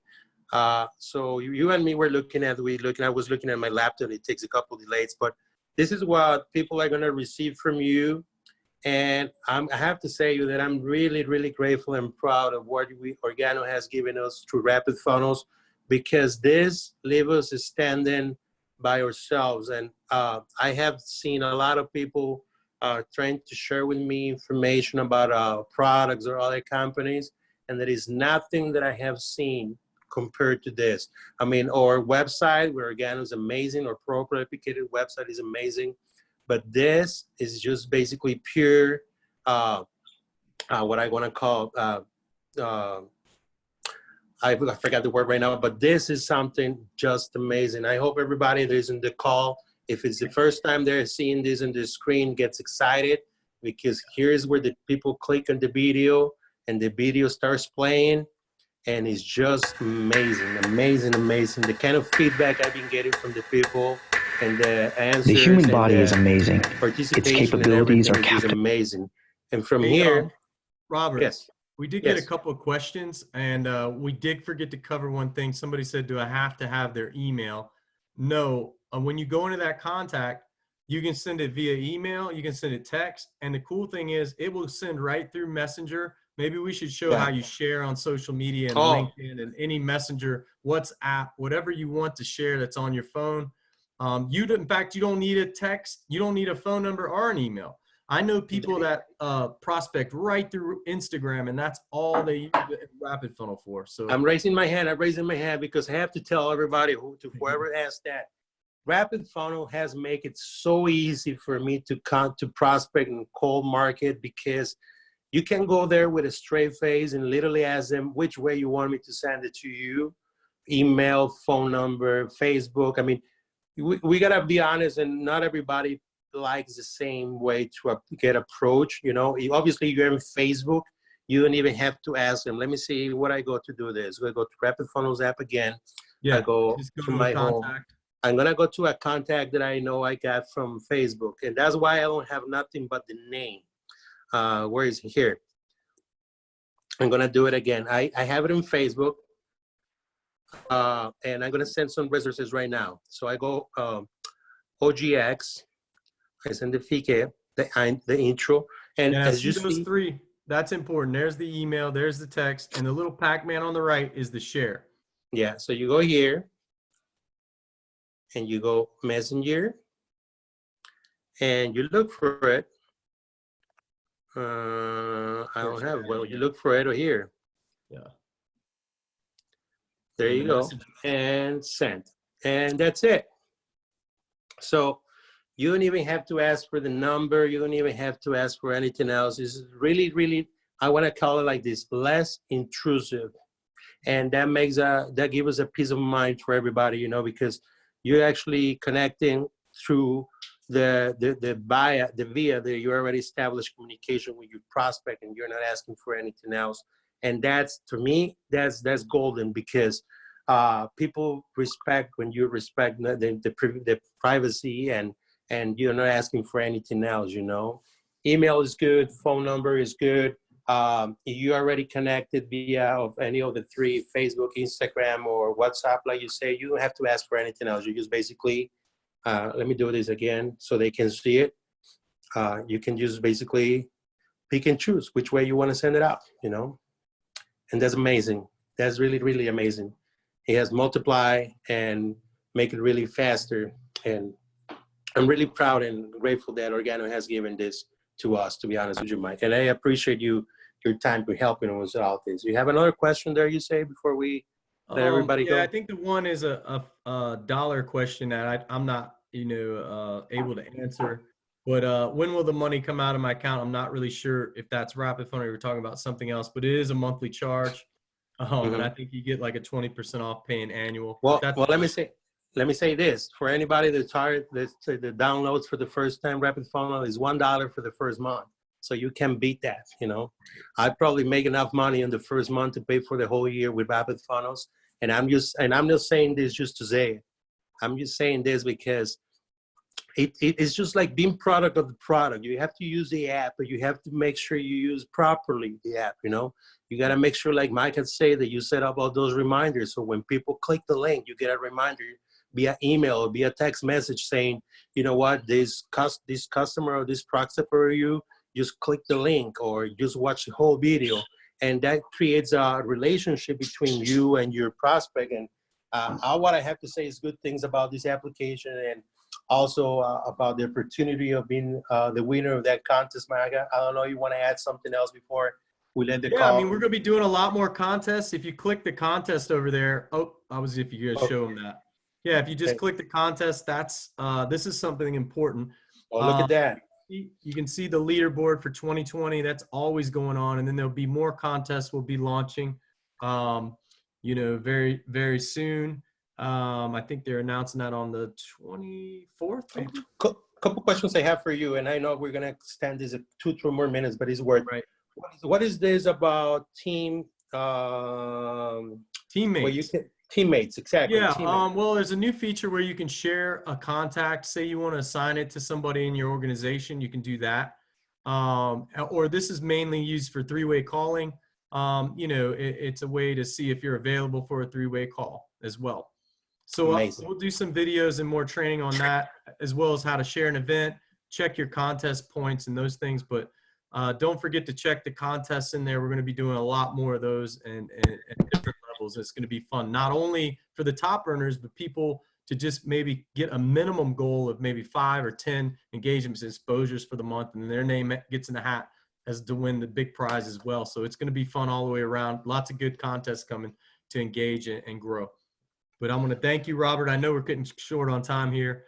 So you and me were looking at, I was looking at my laptop. It takes a couple delays, but this is what people are gonna receive from you. And I have to say you that I'm really, really grateful and proud of what Organo has given us through Rapid Funnels, because this leaves us standing by ourselves. And I have seen a lot of people trying to share with me information about products or other companies, and there is nothing that I have seen compared to this. I mean, our website, where Organo is amazing, our pro-replicated website is amazing, but this is just basically pure, what I want to call, I forgot the word right now, but this is something just amazing. I hope everybody that is in the call, if it's the first time they're seeing this on the screen, gets excited, because here's where the people click on the video and the video starts playing, and it's just amazing, amazing, amazing. The kind of feedback I've been getting from the people, and the answers. The human body is amazing. Participation, its capabilities are captivating. Amazing. And from Hey, here, Robert, yes, we did get a couple of questions, and we did forget to cover one thing. Somebody said, do I have to have their email? No. When you go into that contact, you can send it via email, you can send it text, and the cool thing is it will send right through Messenger. Maybe we should show how you share on social media and LinkedIn and any messenger, WhatsApp, whatever you want to share that's on your phone. In fact, you don't need a text, you don't need a phone number or an email. I know people that prospect right through Instagram, and that's all they use Rapid Funnel for. So I'm raising my hand. I'm raising my hand because I have to tell everybody, whoever asked that, Rapid Funnel has made it so easy for me to prospect and cold market, because you can go there with a straight face and literally ask them which way you want me to send it to you, email, phone number, Facebook. I mean, we gotta be honest, and not everybody likes the same way to get approached. You know, obviously you're in Facebook, you don't even have to ask them. Let me see what I go to do this. I go to Rapid Funnels app again. Yeah, I go to my home. I'm gonna go to a contact that I know I got from Facebook, and that's why I don't have nothing but the name. Where is it? Here? I'm gonna do it again. I have it in Facebook, and I'm gonna send some resources right now. So I go OGX. I send the FICE, the intro, and as you those see, three, that's important. There's the email, there's the text, and the little Pac-Man on the right is the share. Yeah. So you go here, and you go Messenger, and you look for it. I don't have. Well, you look for it or here. Yeah. There you go, and send, and that's it. So you don't even have to ask for the number. You don't even have to ask for anything else. This is really, really, I want to call it like this, less intrusive. And that makes that gives us a peace of mind for everybody, you know, because you're actually connecting through the via that you already established communication with your prospect, and you're not asking for anything else. And that's, to me, that's golden, because people respect when you respect the privacy, and you're not asking for anything else, you know. Email is good, phone number is good. You already connected via of any of the three, Facebook, Instagram, or WhatsApp, like you say, you don't have to ask for anything else. You just basically, let me do this again so they can see it. You can just basically pick and choose which way you want to send it out, you know. And that's amazing. That's really, really amazing. It has multiply and make it really faster. And I'm really proud and grateful that Organo has given this to us, to be honest with you, Mike. And I appreciate your time for helping us out this. You have another question there, you say, before we let everybody go? Yeah, I think the one is a dollar question that I'm not, able to answer. But when will the money come out of my account? I'm not really sure if that's Rapid Funnel or you're talking about something else, but it is a monthly charge. And I think you get like a 20% off paying annual. Well, let me say this. For anybody that's tired, the downloads for the first time, Rapid Funnel is $1 for the first month. So you can beat that, you know. I probably make enough money in the first month to pay for the whole year with Rapid Funnels. And I'm not saying this just to say it. I'm just saying this because it's just like being product of the product. You have to use the app, but you have to make sure you use properly the app, you know. You got to make sure, like Mike had said, that you set up all those reminders. So when people click the link, you get a reminder via email or via text message saying, you know what, this customer or this prospect for you just click the link or just watch the whole video. And that creates a relationship between you and your prospect. And what I have to say is good things about this application, and also about the opportunity of being the winner of that contest, Maga. I don't know, you want to add something else before we let the Yeah, call? I mean, we're going to be doing a lot more contests. If you click the contest over there, if you guys show them that. Yeah, if you just click the contest, that's this is something important. Oh, look at that. You can see the leaderboard for 2020. That's always going on, and then there'll be more contests we'll be launching, very, very soon. I think they're announcing that on the 24th. Maybe? Couple questions I have for you, and I know we're gonna extend this 2-3 more minutes, but it's worth. Right. What is this about teammates? Teammates, exactly. Yeah. Teammates. Well, there's a new feature where you can share a contact. Say you want to assign it to somebody in your organization, you can do that. Or this is mainly used for three-way calling. It's a way to see if you're available for a three-way call as well. So we'll do some videos and more training on that, as well as how to share an event, check your contest points and those things. But don't forget to check the contests in there. We're going to be doing a lot more of those and different levels. It's going to be fun, not only for the top earners, but people to just maybe get a minimum goal of maybe 5 or 10 engagements, exposures for the month, and their name gets in the hat as to win the big prize as well. So it's going to be fun all the way around. Lots of good contests coming to engage and grow. But I'm going to thank you, Robert. I know we're getting short on time here,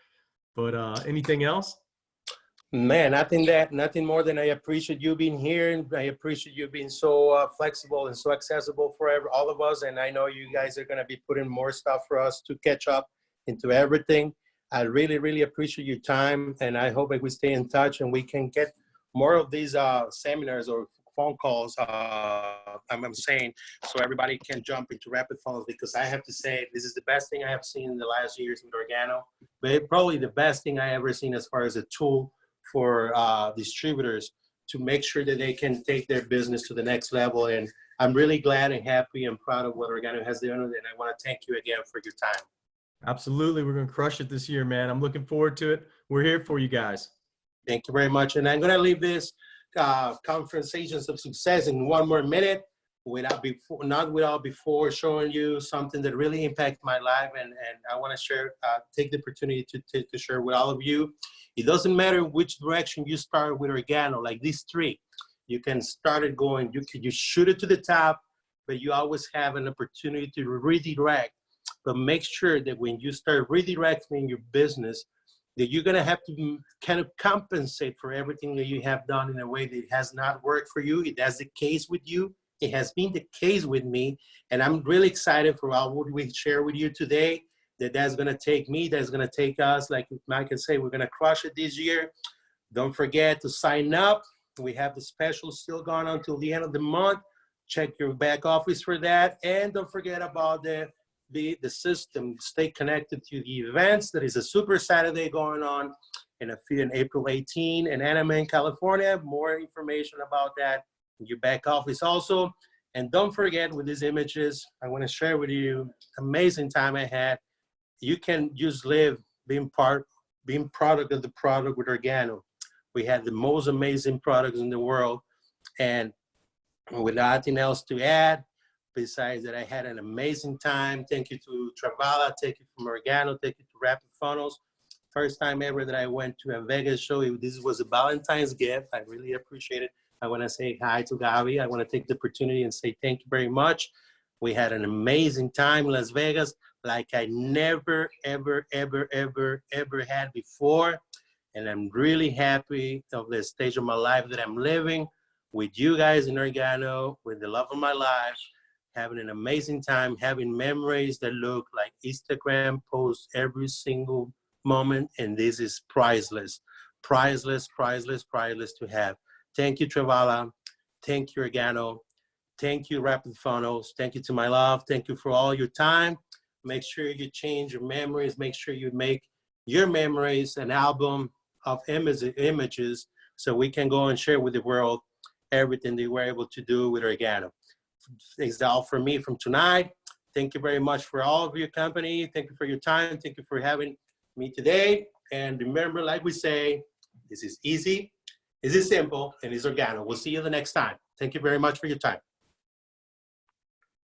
but anything else? Man, nothing more than I appreciate you being here, and I appreciate you being so flexible and so accessible for all of us. And I know you guys are going to be putting more stuff for us to catch up into everything. I really, really appreciate your time, and I hope that we stay in touch and we can get more of these seminars or phone calls, I'm saying, so everybody can jump into rapid phones, because I have to say, this is the best thing I have seen in the last years with Organo, but probably the best thing I ever seen as far as a tool for distributors to make sure that they can take their business to the next level. And I'm really glad and happy and proud of what Organo has done, and I want to thank you again for your time. Absolutely. We're going to crush it this year, man. I'm looking forward to it. We're here for you guys. Thank you very much. And I'm going to leave this Conversations of Success in 1 more minute, not without before showing you something that really impacted my life. And I want to share, take the opportunity to share with all of you. It doesn't matter which direction you start with Organo, like these 3. You can start it going, you shoot it to the top, but you always have an opportunity to redirect. But make sure that when you start redirecting your business, that you're going to have to kind of compensate for everything that you have done in a way that has not worked for you. That's the case with you. It has been the case with me. And I'm really excited for what we share with you today, that's going to take me, that's going to take us. Like Mike can say, we're going to crush it this year. Don't forget to sign up. We have the special still going on until the end of the month. Check your back office for that. And don't forget about the system. Stay connected to the events. There is a Super Saturday going on in April 18 in Anaheim, California. More information about that in your back office also. And don't forget, with these images, I want to share with you amazing time I had. You can just live being product of the product with Organo. We had the most amazing products in the world, and with nothing else to add, besides that, I had an amazing time. Thank you to Travala, thank you from Organo, thank you to Rapid Funnels. First time ever that I went to a Vegas show. This was a Valentine's gift. I really appreciate it. I want to say hi to Gabi. I want to take the opportunity and say thank you very much. We had an amazing time in Las Vegas, like I never, ever, ever, ever, ever had before. And I'm really happy of the stage of my life that I'm living with you guys in Organo, with the love of my life, having an amazing time, having memories that look like Instagram posts every single moment. And this is priceless, priceless, priceless, priceless to have. Thank you, Travala. Thank you, Organo. Thank you, Rapid Funnels. Thank you to my love. Thank you for all your time. Make sure you change your memories. Make sure you make your memories an album of images so we can go and share with the world everything that we're able to do with Organo. It's all for me from tonight. Thank you very much for all of your company. Thank you for your time. Thank you for having me today. And remember, like we say, this is easy. This is simple and it's organic. We'll see you the next time. Thank you very much for your time.